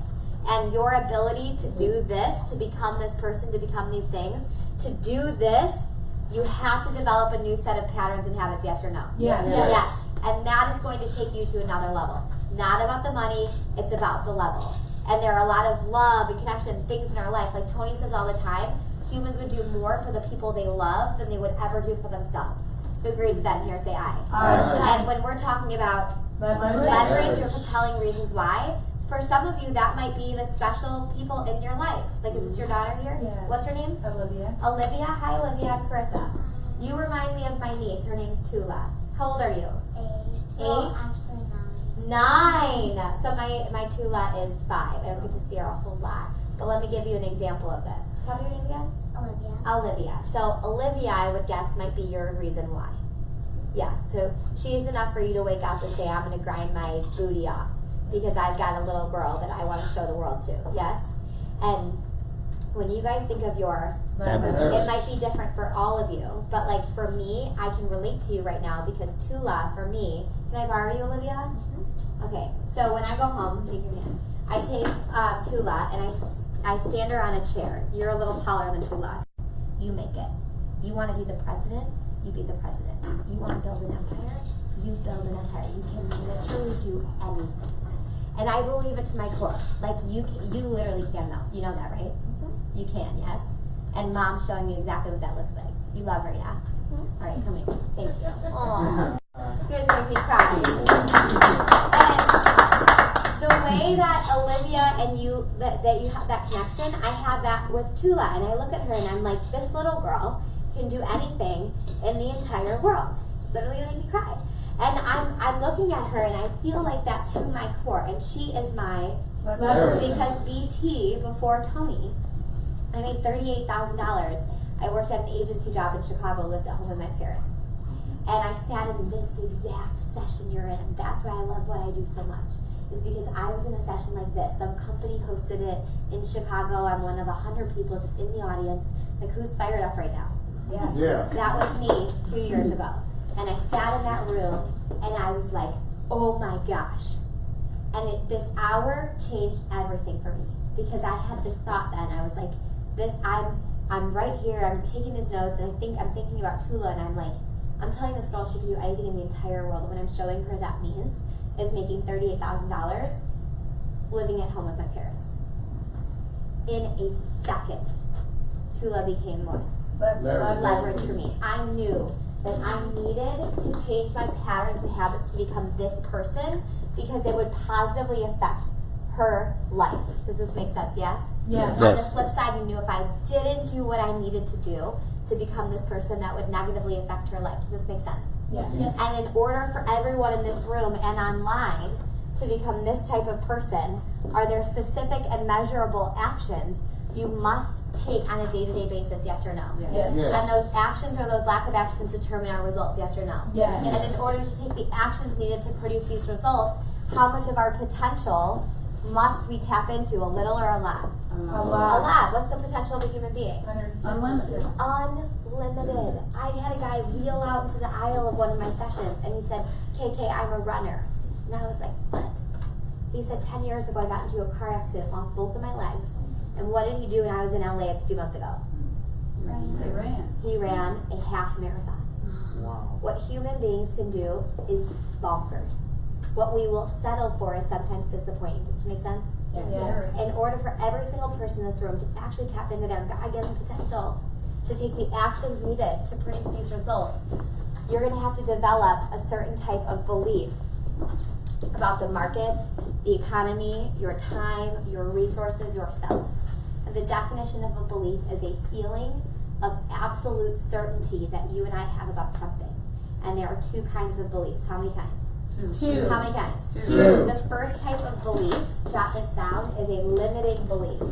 And your ability to do this, to become this person, to become these things, to do this, you have to develop a new set of patterns and habits, yes or no? Yes. Yes. And that is going to take you to another level. Not about the money, it's about the level. And there are a lot of love and connection and things in our life. Like Tony says all the time, humans would do more for the people they love than they would ever do for themselves. Who agrees with that in here? Say aye. Aye. And when we're talking about Leverage. leverage or compelling reasons why, for some of you that might be the special people in your life. Like, is this your daughter here? Yes. What's her name? Olivia. Olivia. Hi, Olivia and Carissa. You remind me of my niece. Her name's Tula. How old are you? 8. Well, actually 9. So my Tula is 5. I don't get to see her a whole lot. But let me give you an example of this. Tell me your name again. 9. Olivia. Olivia. So Olivia, I would guess, might be your reason why. Yeah, so she's enough for you to wake up and say, I'm going to grind my booty off because I've got a little girl that I want to show the world to. Yes? And when you guys think of your, Leverage. it might be different for all of you, but like for me, I can relate to you right now because Tula, for me, can I borrow you, Olivia? Okay, so when I go home, take your hand. I take Tula and I stand her on a chair. You're a little taller than Tula. You make it. You want to be the president? You be the president. You want to build an empire? You build an empire. You can literally do anything. And I believe it to my core. Like you literally can though. You know that, right? You can, yes. And Mom's showing you exactly what that looks like. You love her, yeah? All right, come here. Thank you. Aww. You guys make me cry. And the way that Olivia and you, that you have that connection, I have that with Tula. And I look at her and I'm like, this little girl can do anything in the entire world. Literally make me cry. And I'm looking at her and I feel like that to my core. And she is my leverage because BT, before Tony, I made $38,000. I worked at an agency job in Chicago, lived at home with my parents. And I sat in this exact session you're in. That's why I love what I do so much. Is because I was in a session like this. Some company hosted it in Chicago. I'm one of 100 people just in the audience. Like, who's fired up right now? Yes. Yeah. That was me 2 years ago. And I sat in that room and I was like, oh my gosh. And this hour changed everything for me. Because I had this thought then. I was like, I'm right here, I'm taking these notes, and I'm thinking about Tula, and I'm like, I'm telling this girl she can do anything in the entire world. When I'm showing her that means is making $38,000 living at home with my parents. In a second, Tula became what? Leverage for me. I knew that I needed to change my patterns and habits to become this person because it would positively affect her life. Does this make sense? Yes? Yes. On the flip side, you knew if I didn't do what I needed to do to become this person, that would negatively affect her life. Does this make sense? Yes. And in order for everyone in this room and online to become this type of person, are there specific and measurable actions you must take on a day-to-day basis, yes or no? Yes. Yes. And those actions or those lack of actions determine our results, yes or no? Yes. And in order to take the actions needed to produce these results, how much of our potential must we tap into, a little or a lot? A A lot. lot. What's the potential of a human being? 110%. Unlimited. Unlimited. I had a guy wheel out into the aisle of one of my sessions and he said, KK, I'm a runner. And I was like, what? He said, 10 years ago I got into a car accident, lost both of my legs. And what did he do when I was in LA a few months ago? They ran. He ran a half marathon. Wow. What human beings can do is bonkers. What we will settle for is sometimes disappointing. Does this make sense? Yes. In order for every single person in this room to actually tap into their God-given potential, to take the actions needed to produce these results, you're going to have to develop a certain type of belief about the market, the economy, your time, your resources, yourselves. And the definition of a belief is a feeling of absolute certainty that you and I have about something. And there are two kinds of beliefs. How many kinds? Two. How many kinds? Two. The first type of belief, jot this down, is a limiting belief.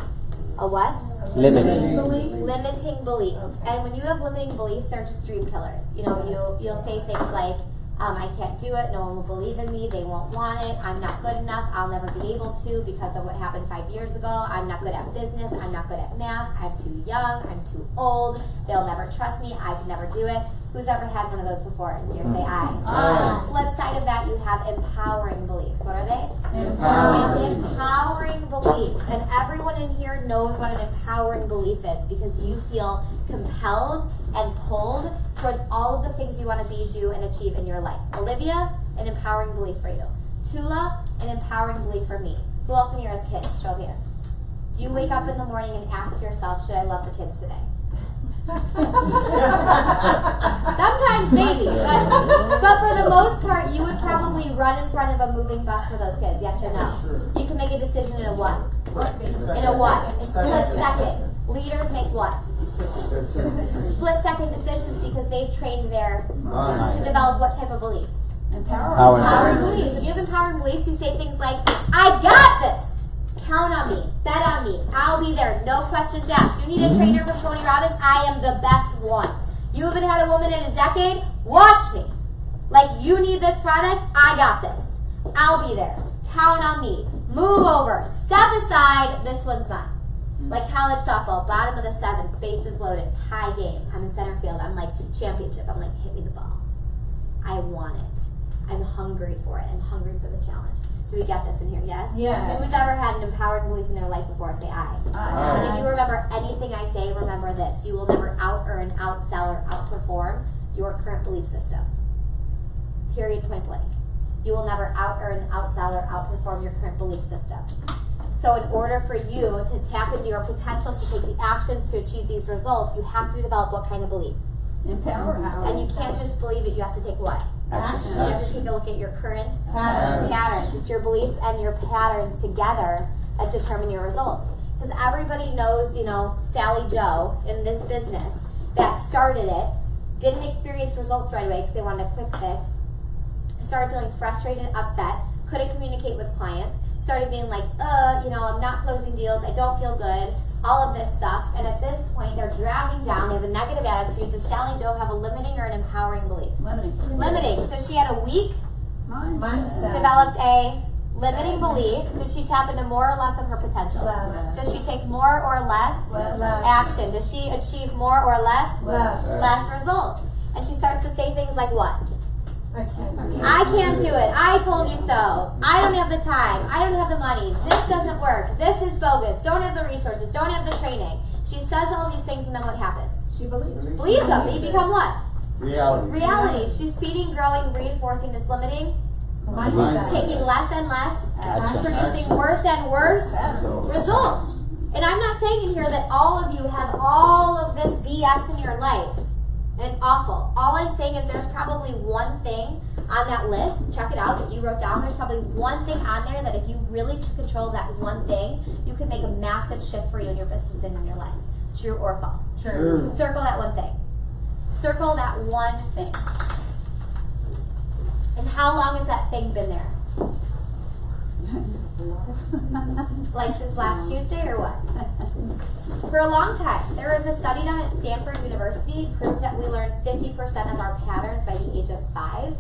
A what? Limiting. Limiting belief. Okay. And when you have limiting beliefs, they're just dream killers. You know, you'll say things like, I can't do it, no one will believe in me, they won't want it, I'm not good enough, I'll never be able to because of what happened 5 years ago, I'm not good at business, I'm not good at math, I'm too young, I'm too old, they'll never trust me, I can never do it. Who's ever had one of those before? And here, say I. Aye. Flip side of that, you have empowering beliefs. What are they? Empowering. Empowering beliefs. And everyone in here knows what an empowering belief is because you feel compelled and pulled towards all of the things you want to be, do, and achieve in your life. Olivia, an empowering belief for you. Tula, an empowering belief for me. Who else in here has kids? Show of hands. Do you wake up in the morning and ask yourself, should I love the kids today? Sometimes maybe, but for the most part, you would probably run in front of a moving bus for those kids, yes or no? You can make a decision in a what? In a what? Split second. Leaders make what? Split second decisions because they've trained their to develop what type of beliefs? Empowering beliefs. If you have empowering beliefs, you say things like, I got this. Count on me. Bet on me. I'll be there. No questions asked. You need a trainer from Tony Robbins? I am the best one. You haven't had a woman in a decade? Watch me. Like, you need this product? I got this. I'll be there. Count on me. Move over. Step aside. This one's mine. Like college softball, bottom of the seventh, bases loaded, tie game. I'm in center field. I'm like, championship. I'm like, hit me the ball. I want it. I'm hungry for it. I'm hungry for the challenge. Do we get this in here? Yes? Yes. Who's ever had an empowering belief in their life before? Say I. And if you remember anything I say, remember this. You will never out-earn, outsell, or outperform your current belief system. Period, point blank. You will never out-earn, outsell, or outperform your current belief system. So in order for you to tap into your potential to take the actions to achieve these results, you have to develop what kind of belief? Empowering. And you can't just believe it, you have to take what? Action. You have to take a look at your current Patterns. patterns. It's your beliefs and your patterns together that determine your results. Because everybody knows, you know, Sally Joe in this business that started it, didn't experience results right away because they wanted a quick fix, started feeling frustrated and upset, couldn't communicate with clients, started being like, you know, I'm not closing deals, I don't feel good, all of this sucks, and at this point they're dragging down, they have a negative attitude. Does Sally Joe have a limiting or an empowering belief? Limiting. So she had a weak, Mindset. developed a limiting belief. Did she tap into more or less of her potential? Less. Does she take more or less action? Does she achieve more or less? Less results. And she starts to say things like what? I can't do it. I told you so. I don't have the time. I don't have the money. This doesn't work. This is bogus. Don't have the resources. Don't have the training. She says all these things and then what happens? She believes. Believes them. They become what? Reality. She's feeding, growing, reinforcing this limiting, Mindset. taking less and less, Action. producing worse and worse results. And I'm not saying in here that all of you have all of this BS in your life. And it's awful. All I'm saying is there's probably one thing on that list, check it out, that you wrote down. There's probably one thing on there that if you really took control of that one thing, you could make a massive shift for you in your business and in your life. True or false? True. Circle that one thing. Circle that one thing. And how long has that thing been there? Like since last Tuesday or what? For a long time. There was a study done at Stanford University proved that we learn 50% of our patterns by the age of 5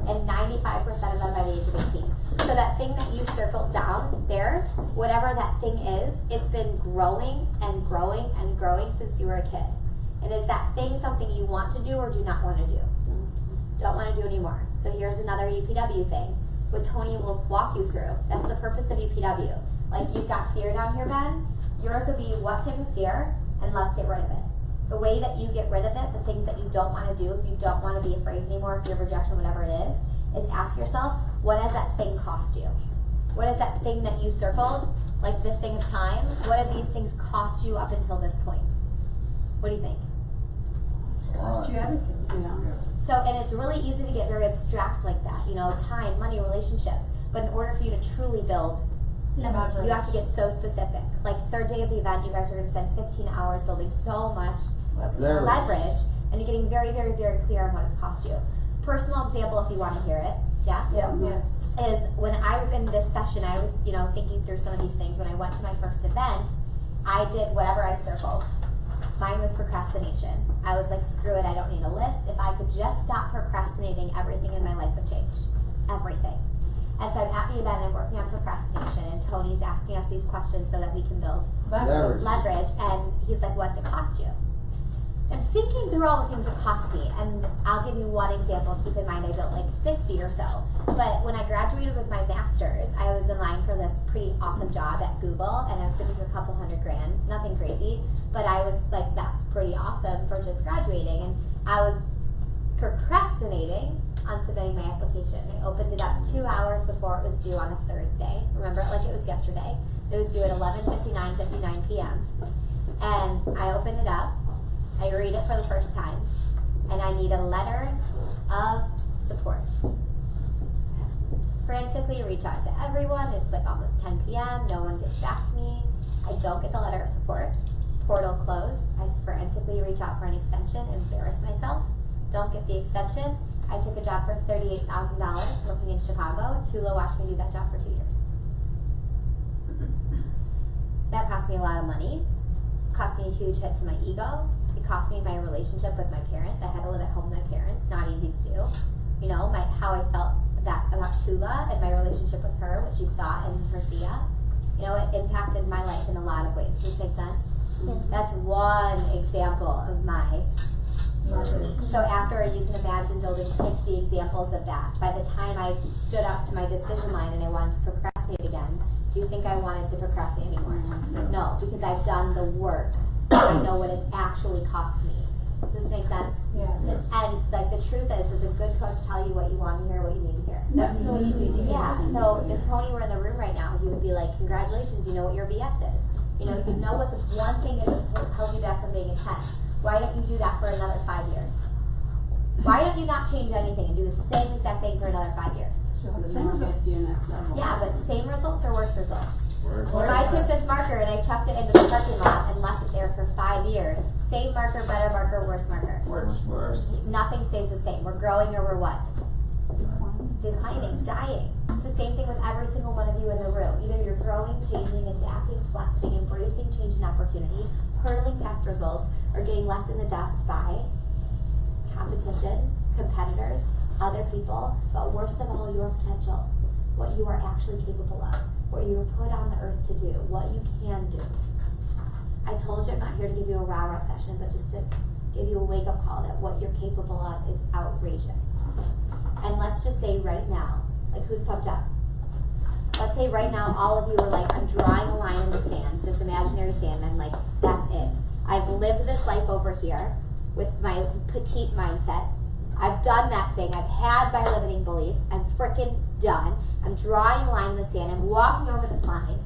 and 95% of them by the age of 18. So that thing that you circled down there, whatever that thing is, it's been growing and growing and growing since you were a kid. And is that thing something you want to do or do not want to do? Don't want to do anymore. So here's another UPW thing. What Tony will walk you through. That's the purpose of UPW. Like you've got fear down here, Ben. Yours will be what type of fear, and let's get rid of it. The way that you get rid of it, the things that you don't want to do, if you don't want to be afraid anymore, fear of rejection, whatever it is ask yourself, What does that thing cost you? What is that thing that you circled? Like this thing of time? What do these things cost you up until this point? What do you think? It's cost you everything, you know. So, and it's really easy to get very abstract like that, you know, time, money, relationships. But in order for you to truly build, you have to get so specific. Like third day of the event, you guys are going to spend 15 hours building so much leverage, and you're getting very, very, very clear on what it's cost you. Personal example, if you want to hear it, yeah? Yeah. Yes. Is when I was in this session, I was, you know, thinking through some of these things. When I went to my first event, I did whatever I circled. Mine was procrastination. I was like, screw it, I don't need a list. If I could just stop procrastinating, everything in my life would change. Everything. And so I'm at the event, I'm working on procrastination, and Tony's asking us these questions so that we can build leverage. And he's like, what's it cost you? And thinking through all the things it cost me, and I'll give you one example. Keep in mind I built like 60 or so. But when I graduated with my master's, I was in line for this pretty awesome job at Google, and I was getting a couple $100,000, nothing crazy. But I was like, that's pretty awesome for just graduating. And I was procrastinating on submitting my application. I opened it up 2 hours before it was due on a Thursday. Remember it like it was yesterday. It was due at 11:59 p.m. And I opened it up. I read it for the first time, and I need a letter of support. Frantically reach out to everyone. It's like almost 10 p.m. No one gets back to me. I don't get the letter of support. Portal closed. I frantically reach out for an extension, embarrass myself. Don't get the extension. I took a job for $38,000 working in Chicago. Tula watched me do that job for 2 years. That cost me a lot of money. Cost me a huge hit to my ego. It cost me my relationship with my parents. I had to live at home with my parents. Not easy to do. You know, how I felt about Tula and my relationship with her, what she saw in her Thea. You know, it impacted my life in a lot of ways. Does this make sense? Yeah. That's one example of my. So after, you can imagine building 60 examples of that. By the time I stood up to my decision line and I wanted to procrastinate again, do you think I wanted to procrastinate anymore? No, because I've done the work. I know what it's actually cost me. Does this make sense? Yes. And like the truth is, does a good coach tell you what you want to hear, what you need to hear? No, what you need to hear. Yeah. So if Tony were in the room right now, he would be like, "Congratulations, you know what your BS is. You know what the one thing is that's held you back from being a 10. Why don't you do that for another 5 years? Why don't you not change anything and do the same exact thing for another 5 years?" She'll have the same results to your next level. Yeah, but same results or worse results? Worse. If I took this marker and I chucked it into the parking lot and left it there for 5 years, same marker, better marker, worse marker. Worse. Nothing stays the same. We're growing or we're what? Declining, dying. It's the same thing with every single one of you in the room. Either you're growing, changing, adapting, flexing, embracing change and opportunity, hurdling past results, or getting left in the dust by competition, competitors, other people, but worst of all, your potential. What you are actually capable of. What you were put on the earth to do. What you can do. I told you I'm not here to give you a rah-rah session, but just to give you a wake-up call that what you're capable of is outrageous. And let's just say right now, like, who's pumped up? Let's say right now all of you are like, I'm drawing a line in the sand, this imaginary sand, and I'm like, that's it. I've lived this life over here with my petite mindset. I've done that thing. I've had my limiting beliefs. I'm freaking done. I'm drawing a line in the sand. I'm walking over this line,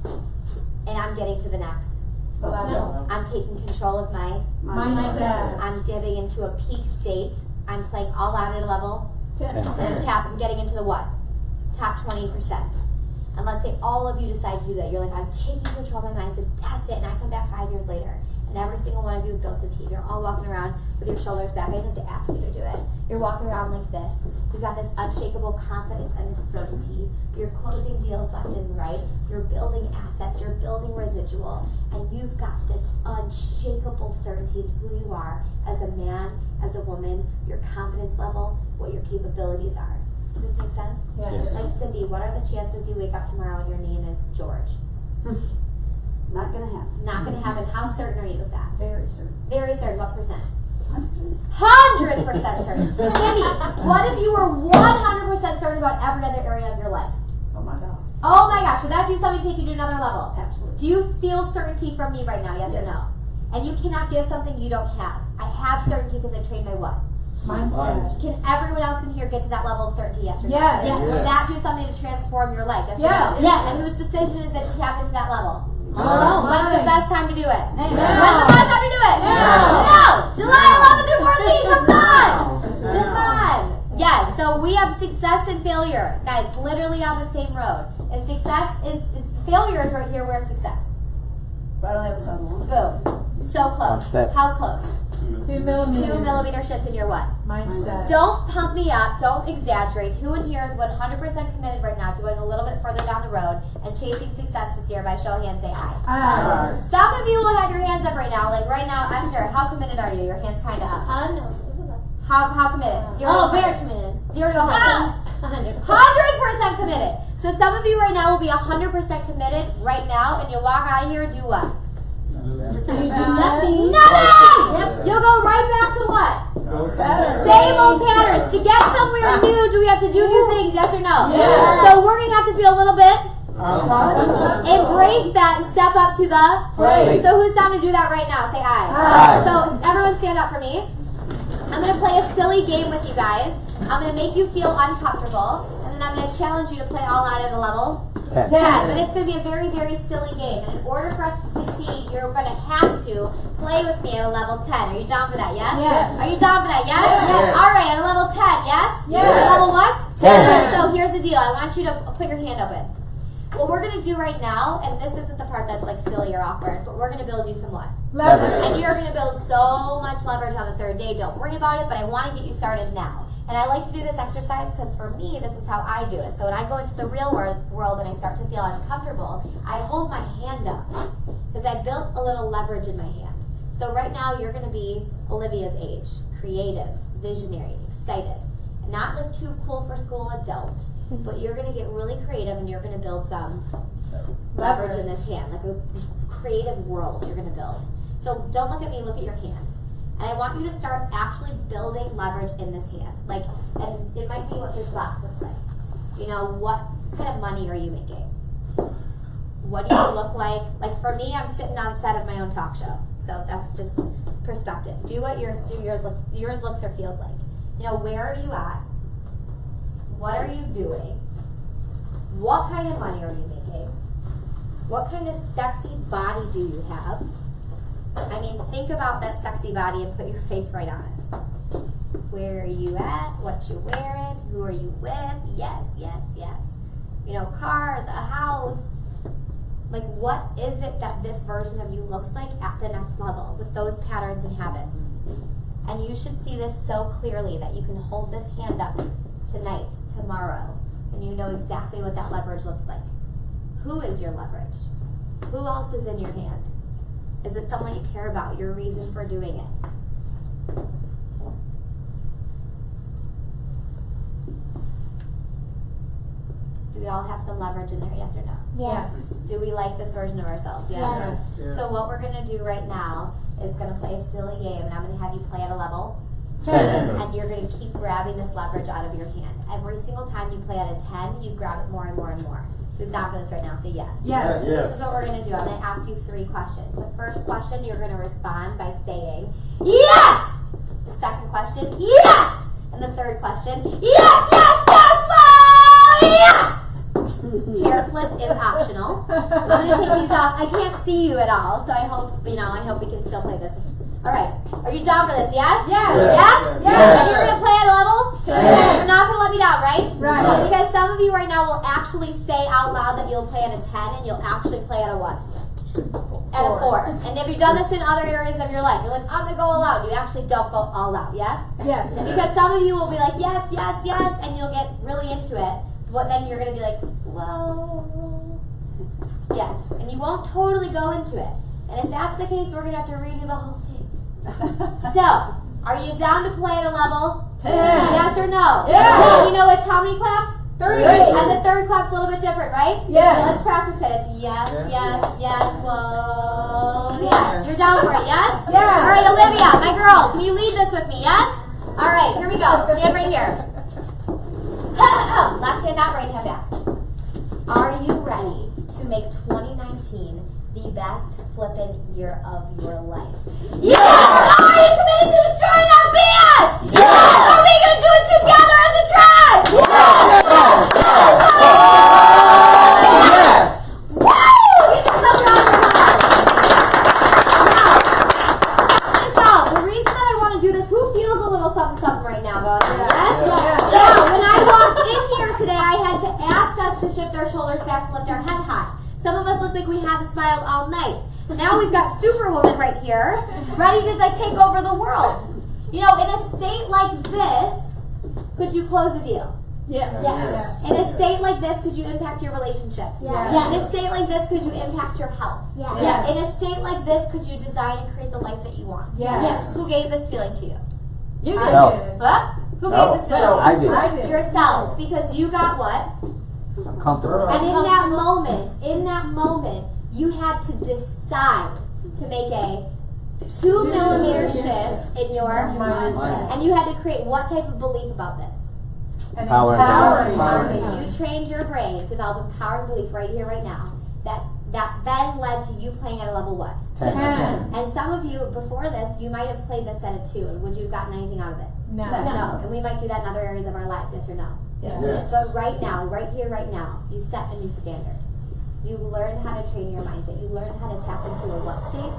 and I'm getting to the next. I'm taking control of my Mindset. I'm getting into a peak state. I'm playing all out at a level. I'm getting into the what? Top 20%. And let's say all of you decide to do that. You're like, I'm taking control of my mindset. That's it. And I come back 5 years later. And every single one of you built a team. You're all walking around with your shoulders back. I didn't have to ask you to do it. You're walking around like this. You've got this unshakable confidence and certainty. You're closing deals left and right. You're building assets. You're building residual. And you've got this unshakable certainty in who you are as a man, as a woman, your confidence level, what your capabilities are. Does this make sense? Yes. Like, Cindy, what are the chances you wake up tomorrow and your name is George? Not gonna happen. Not going to happen. How certain are you of that? Very certain. Very certain. What percent? 100%. 100% certain. Cindy, what if you were 100% certain about every other area of your life? Oh my God. Oh my gosh, would that do something to take you to another level? Absolutely. Do you feel certainty from me right now, yes or Yes. no? And you cannot give something you don't have. I have certainty because I trained my what? Mindset. Can everyone else in here get to that level of certainty? Yes or no? Yes. Will that do something to transform your life? Yes or Yes. no? Yes. And whose decision is it to tap into that level? Oh, When's the best time to do it? Now. When's the best time to do it? No! July 11th through 14th, come on! Come on! Yes, so we have success and failure. Guys, literally on the same road. If failure is right here, where's success? Right on the other side of the wall. Boom. So close. One step. How close? 2 millimeters. 2 millimeter shift in your what? Mindset. Don't pump me up. Don't exaggerate. Who in here is 100% committed right now to going a little bit further down the road and chasing success this year? By show of hands, say aye. Aye. Some of you will have your hands up right now. Like right now, Esther, how committed are you? Your hands kind of up. No. How committed? 0 to 100. Very committed. 0 to 100. 100% committed. So some of you right now will be 100% committed right now, and you'll walk out of here and do what? You do nothing. Nothing! You'll go right back to what? Same old patterns. To get somewhere new, do we have to do new things? Yes or no? Yes. So we're going to have to feel a little bit. Embrace that and step up to the Plate. So who's down to do that right now? Say aye. Aye. So everyone stand up for me. I'm going to play a silly game with you guys. I'm going to make you feel uncomfortable, and then I'm going to challenge you to play all out at a level 10. But it's going to be a very, very silly game. And in order for us to succeed, you're going to have to play with me at a level 10. Are you down for that? Yes? Yes. Are you down for that? Yes? Yes. All right, at a level 10, yes? Yes. At level what? 10. So here's the deal. I want you to put your hand open. What we're going to do right now, and this isn't the part that's like silly or awkward, but we're going to build you some what? Leverage. And you're going to build so much leverage on the third day. Don't worry about it, but I want to get you started now. And I like to do this exercise because for me, this is how I do it. So when I go into the real world and I start to feel uncomfortable, I hold my hand up because I built a little leverage in my hand. So right now, you're going to be Olivia's age, creative, visionary, excited. Not like too cool for school adult, but you're going to get really creative and you're going to build some leverage in this hand, like a creative world you're going to build. So don't look at me, look at your hand. And I want you to start actually building leverage in this hand. Like, and it might be what this box looks like. You know, what kind of money are you making? What do you look like? Like for me, I'm sitting on set of my own talk show. So that's just perspective. Do what yours looks or feels like. You know, where are you at? What are you doing? What kind of money are you making? What kind of sexy body do you have? I mean, think about that sexy body and put your face right on it. Where are you at? What you wearing? Who are you with? Yes, yes, yes. You know, car, the house. Like, what is it that this version of you looks like at the next level with those patterns and habits? And you should see this so clearly that you can hold this hand up tonight, tomorrow, and you know exactly what that leverage looks like. Who is your leverage? Who else is in your hand? Is it someone you care about, your reason for doing it? Do we all have some leverage in there, yes or no? Yes. Do we like this version of ourselves? Yes. So what we're going to do right now is going to play a silly game, and I'm going to have you play at a level 10, and you're going to keep grabbing this leverage out of your hand. Every single time you play at a 10, you grab it more and more and more. Who's down for this right now? Say yes. Yes. This is what we're going to do. I'm going to ask you 3 questions. The first question, you're going to respond by saying, yes! The second question, yes! And the third question, yes, yes, yes, well, yes! Hair flip is optional. I'm going to take these off. I can't see you at all, so I hope we can still play this. All right. Are you down for this? Yes? Yes. Yes? Yes. And you're going to play at a level? Yes. You're not going to let me down, right? Right. Because some of you right now will actually say out loud that you'll play at a 10 and you'll actually play at a what? At a 4. And have you done this in other areas of your life? You're like, I'm going to go all out. You actually don't go all out, yes? Yes. Because some of you will be like, yes, yes, yes, and you'll get really into it. But then you're going to be like, whoa. Yes. And you won't totally go into it. And if that's the case, we're going to have to redo the whole thing. So, are you down to play at a level 10. Yes or no? Yes. You know it's how many claps? 3. And the third clap's a little bit different, right? Yes. Let's practice it. It's yes, yes, yes, whoa, yes. You're down for it, yes? Yes. All right, Olivia, my girl, can you lead this with me, yes? All right, here we go. Stand right here. Left hand out, right hand back. Are you ready to make 2019 the best flippin' year of your life? Yes! Are you committed to destroying that hands! Yes! Are we gonna do it together as a tribe? Yes! Woo! Give yourself a round of applause. Now, check this out. The reason that I want to do this, who feels a little something something right now going on? Yes? Now, when I walked in here today, I had to ask us to shift our shoulders back to lift our head high. Some of us look like we haven't smiled all night. Now we've got Superwoman right here, ready to like take over the world. You know, in a state like this, could you close a deal? Yeah. In a state like this, could you impact your relationships? Yes. In a state like this, could you impact your health? Yes. In a state like this, could you design and create the life that you want? Yes. Who gave this feeling to you? You I No. did. What? Who No. gave this feeling? I did. I did. Yourselves, because you got what? I'm comfortable. And in that moment, you had to decide to make a 2 millimeter shift in your Mindset. and you had to create what type of belief about this? And Power. empowering. Power. You trained your brain to develop empowering belief right here, right now. That then led to you playing at a level what? 10. And some of you, before this, you might have played this at a 2, and would you have gotten anything out of it? No. No. And we might do that in other areas of our lives, yes or no? Yes. But right now, right here, right now, you set a new standard. You learn how to train your mindset. You learn how to tap into a what state?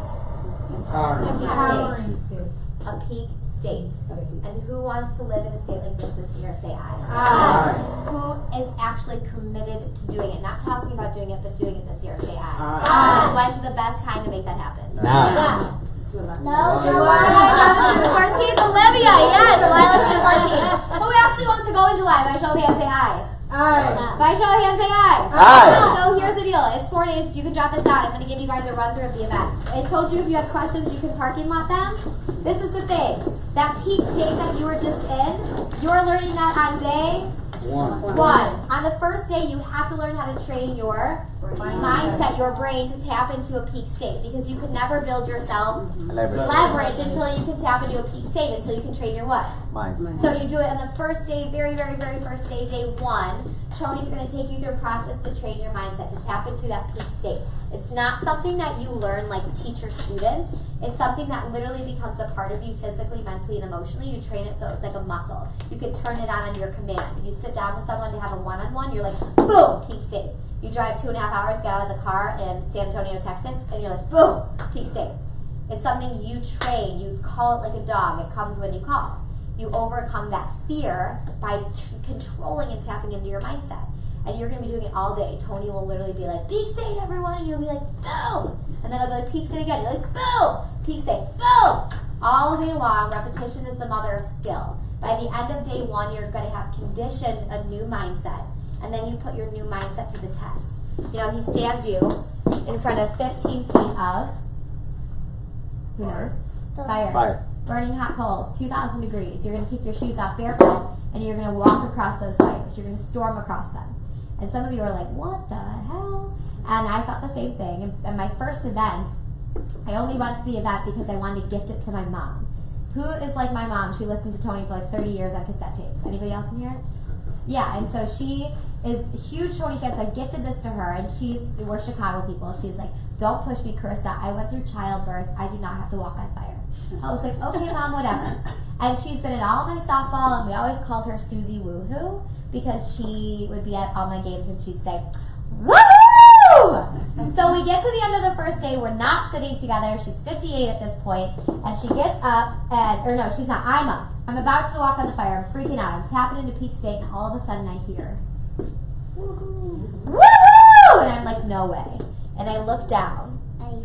Empowering Sue. A peak state. And who wants to live in a state like this year? Say I. Aye. Who is actually committed to doing it? Not talking about doing it, but doing it this year. Say I. Aye. When's the best time to make that happen? Now. No, July 14th, Olivia. Yes, July 14th. Who actually wants to go in July? By show of hands, say aye. Aye. By show of hands, say aye. Aye. So here's the deal. It's 4 days. You can jot this down. I'm going to give you guys a run through of the event. I told you if you have questions, you can parking lot them. This is the thing. That peak state that you were just in, you're learning that on day 1. On the first day, you have to learn how to train your mindset, your brain to tap into a peak state, because you could never build yourself leverage until you can tap into a peak state, until you can train your what? Mind. So you do it on the first day, very, very, very first day, day 1. Tony's going to take you through a process to train your mindset, to tap into that peak state. It's not something that you learn like teacher-student. It's something that literally becomes a part of you physically, mentally, and emotionally. You train it so it's like a muscle. You can turn it on your command. You sit down with someone to have a one-on-one, you're like, boom, peak state. You drive 2.5 hours, get out of the car in San Antonio, Texas, and you're like, boom, peak state. It's something you train. You call it like a dog. It comes when you call. You overcome that fear by controlling and tapping into your mindset. And you're going to be doing it all day. Tony will literally be like, peak state, everyone. And you'll be like, boom. And then I'll be like, peak state again. You're like, boom. Peak state, boom. All day long, repetition is the mother of skill. By the end of day 1, you're going to have conditioned a new mindset. And then you put your new mindset to the test. You know, he stands you in front of 15 feet of, who knows? Fire. Burning hot coals, 2,000 degrees. You're going to kick your shoes off barefoot, and you're going to walk across those fires. You're going to storm across them. And some of you are like, what the hell? And I thought the same thing. And my first event, I only went to the event because I wanted to gift it to my mom. Who is like my mom? She listened to Tony for like 30 years on cassette tapes. Anybody else in here? Yeah, and so she is a huge Tony fan, so I gifted this to her, and we're Chicago people. She's like, don't push me, Carissa. I went through childbirth. I do not have to walk on fire. I was like, okay, Mom, whatever. And she's been at all my softball, and we always called her Susie Woohoo, because she would be at all my games, and she'd say, woohoo! So we get to the end of the first day. We're not sitting together. She's 58 at this point, and she gets up, or no, she's not. I'm up. I'm about to walk on the fire. I'm freaking out. I'm tapping into peak state, and all of a sudden I hear, woohoo! And I'm like, no way. And I look down,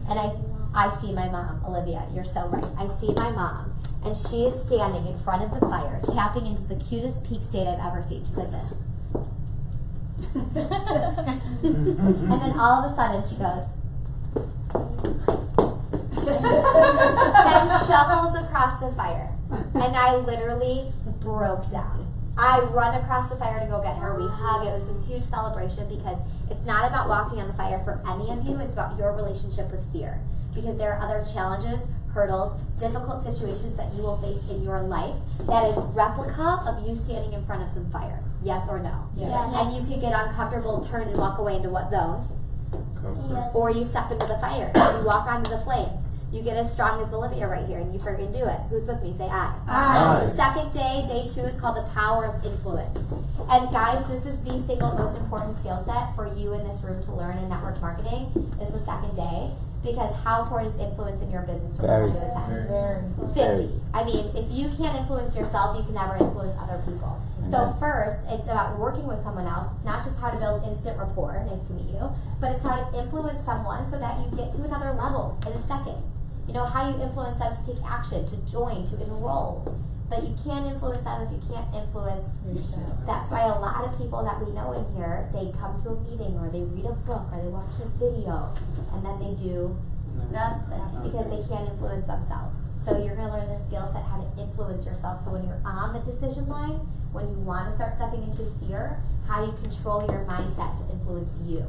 and I see my mom, Olivia. You're so right. I see my mom, and she is standing in front of the fire, tapping into the cutest peak state I've ever seen. She's like this. And then all of a sudden she goes, and shuffles across the fire. And I literally broke down. I run across the fire to go get her. We hug. It was this huge celebration, because it's not about walking on the fire for any of you. It's about your relationship with fear. Because there are other challenges, hurdles, difficult situations that you will face in your life that is replica of you standing in front of some fire. Yes or no? Yes. And you could get uncomfortable, turn and walk away into what zone? Or you step into the fire. You walk onto the flames. You get as strong as Olivia right here, and you freaking do it. Who's with me? Say aye. Aye. The second day, day 2, is called the power of influence. And guys, this is the single most important skill set for you in this room to learn in network marketing, is the second day. Because how important is influence in your business from 1 to 10? 50. I mean, if you can't influence yourself, you can never influence other people. So first, it's about working with someone else. It's not just how to build instant rapport, nice to meet you, but it's how to influence someone so that you get to another level in a second. You know, how do you influence them to take action, to join, to enroll? But you can't influence them if you can't influence. That's why a lot of people that we know in here, they come to a meeting or they read a book or they watch a video and then they do Nothing. because they can't influence themselves. So you're going to learn the skill set how to influence yourself. So when you're on the decision line, when you want to start stepping into fear, how do you control your mindset to influence you?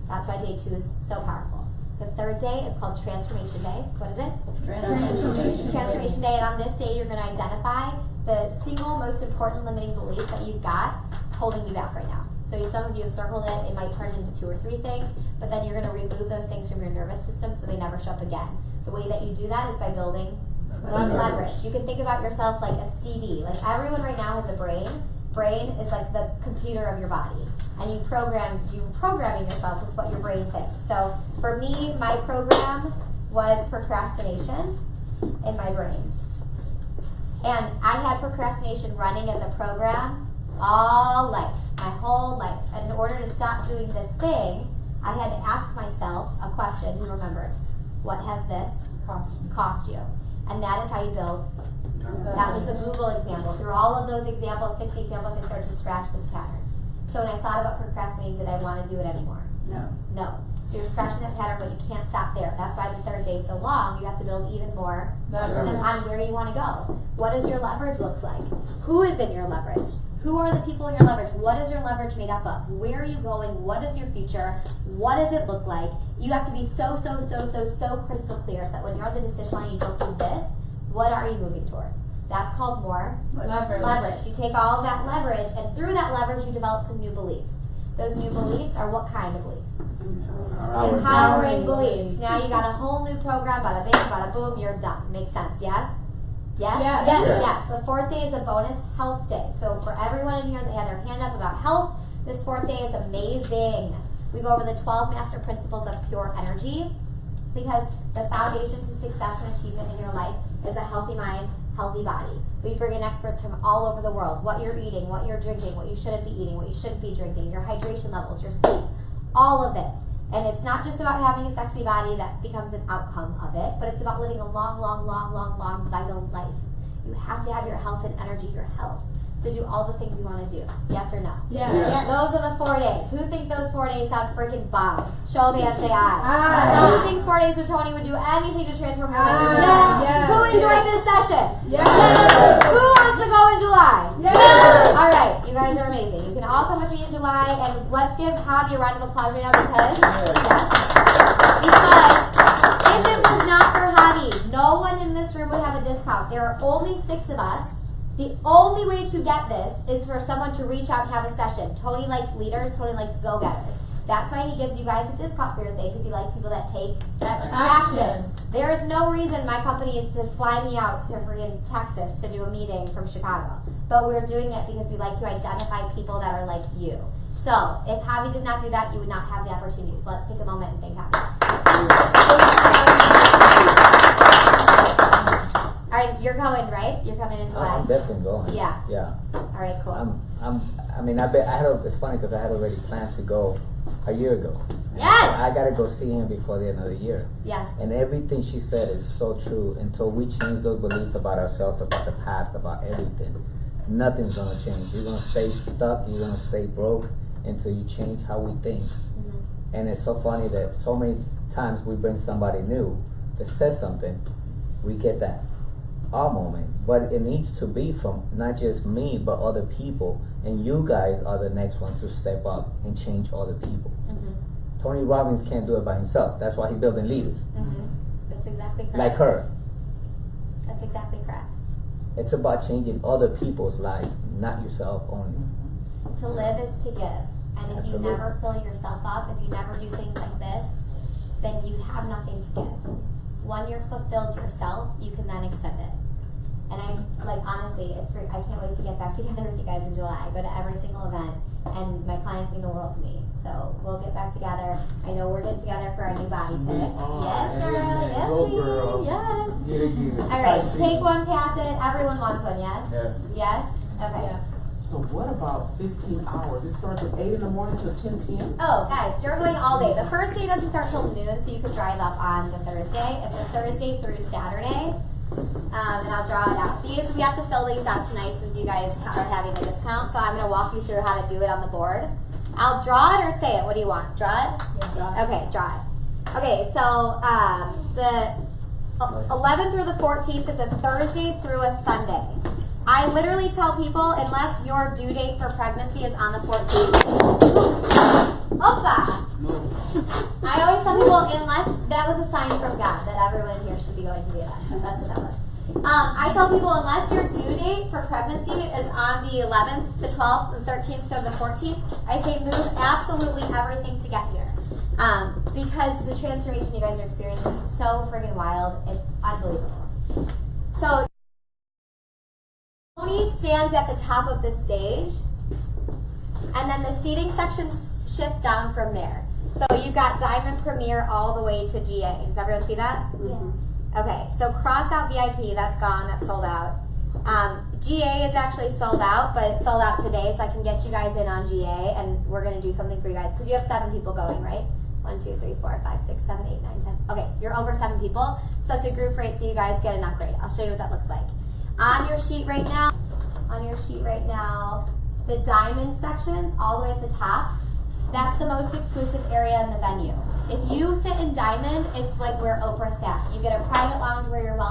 That's why day 2 is so powerful. The third day is called Transformation Day. What is it? Transformation Day. And on this day, you're going to identify the single most important limiting belief that you've got holding you back right now. So some of you have circled it. It might turn into 2 or 3 things, but then you're going to remove those things from your nervous system so they never show up again. The way that you do that is by building leverage. You can think about yourself like a CD. Like everyone right now has a brain. Brain is like the computer of your body. And you're programming yourself with what your brain thinks. So for me, my program was procrastination in my brain. And I had procrastination running as a program all life, my whole life. And in order to stop doing this thing, I had to ask myself a question. Who remembers? What has this cost you? And that is how you build. That was the Google example. Through all of those examples, 60 examples, I started to scratch this pattern. So when I thought about procrastinating, did I want to do it anymore? No. So you're scratching that pattern, but you can't stop there. That's why the third day is so long. You have to build even more on where you want to go. What does your leverage look like? Who is in your leverage? Who are the people in your leverage? What is your leverage made up of? Where are you going? What is your future? What does it look like? You have to be so crystal clear so that when you're on the decision line, you don't do this. What are you moving towards? That's called more leverage. You take all of that leverage, and through that leverage, you develop some new beliefs. Those new beliefs are what kind of beliefs? Empowering beliefs. Now you got a whole new program, bada bing, bada boom, you're done. Makes sense, yes? Yes? Yes. The 4th day is a bonus health day. So for everyone in here that had their hand up about health, this 4th day is amazing. We go over the 12 master principles of pure energy, because the foundation to success and achievement in your life is a healthy mind, healthy body. We bring in experts from all over the world. What you're eating, what you're drinking, what you shouldn't be eating, what you shouldn't be drinking, your hydration levels, your sleep, all of it. And it's not just about having a sexy body that becomes an outcome of it, but it's about living a long, vital life. You have to have your health and energy, your health, to do all the things you want to do. Yes or no? Yes. Those are the 4 days. Who think those 4 days sound freaking bomb? Show me and say aye. Aye. Who thinks 4 days with Tony would do anything to transform your life? Yes. Who enjoyed this session? Yes. Who wants to go in July? Yes. All right, you guys are amazing. You can all come with me in July, and let's give Javi a round of applause right now because if it was not for Javi, no one in this room would have a discount. There are only 6 of us. The only way to get this is for someone to reach out and have a session. Tony likes leaders. Tony likes go-getters. That's why he gives you guys a discount for your thing, because he likes people that take action. There is no reason my company is to fly me out to freaking Texas to do a meeting from Chicago. But we're doing it because we like to identify people that are like you. So if Javi did not do that, you would not have the opportunity. So let's take a moment and thank Javi. All right, you're going, right? You're coming in July. I'm definitely going. Yeah. Yeah. All right, cool. It's funny because I had already planned to go a year ago. Yes. I gotta go see him before the end of the year. Yes. And everything she said is so true. Until we change those beliefs about ourselves, about the past, about everything, nothing's gonna change. You're gonna stay stuck. You're gonna stay broke until you change how we think. Mm-hmm. And it's so funny that so many times we bring somebody new that says something, we get that our moment, but it needs to be from not just me but other people, and you guys are the next ones to step up and change other people. Mm-hmm. Tony Robbins can't do it by himself. That's why he's building leaders That's exactly correct. like her. That's exactly correct. It's about changing other people's lives, not yourself only. To live is to give, and if you Absolutely. never fill yourself up, if you never do things like this, then you have nothing to give. when you're fulfilled yourself, you can then extend it. And I'm like, honestly, I can't wait to get back together with you guys in July. I go to every single event, and my clients mean the world to me. So we'll get back together. I know we're getting together for our new body fix. Yes, girl. Yes, Go, queen. girl. Yes. Yeah. All right, take one, pass it. Everyone wants one, yes? Yes. Yes? Okay. So what about 15 hours? It starts at 8 in the morning till 10 p.m.? Oh, guys, you're going all day. The first day doesn't start till noon, so you could drive up on the Thursday. It's a Thursday through Saturday. And I'll draw it out. We have to fill these out tonight since you guys are having a discount. So I'm going to walk you through how to do it on the board. I'll draw it or say it. What do you want? Draw it? Yeah. Okay, draw it. Okay, so the 11th through the 14th is a Thursday through a Sunday. I literally tell people, unless your due date for pregnancy is on the 14th. Opa! I always tell people, unless that was a sign from God that everyone here should be going to the event. That's another. I tell people, unless your due date for pregnancy is on the 11th, the 12th, the 13th, or the 14th, I say move absolutely everything to get here. Because the transformation you guys are experiencing is so friggin' wild. It's unbelievable. So, Tony stands at the top of the stage, and then the seating section shifts down from there. So you've got Diamond Premier all the way to GA. Does everyone see that? Yeah. Okay, so cross out VIP, that's gone, that's sold out. GA is actually sold out, but it's sold out today, so I can get you guys in on GA, and we're going to do something for you guys, because you have 7 people going, right? 1, 2, 3, 4, 5, 6, 7, 8, 9, 10. Okay, you're over 7 people, so it's a group rate, so you guys get an upgrade. I'll show you what that looks like. On your sheet right now, the diamond section, all the way at the top, that's the most exclusive area in the venue. If you sit in diamond, it's like where Oprah sat. You get a private lounge where you're welcome.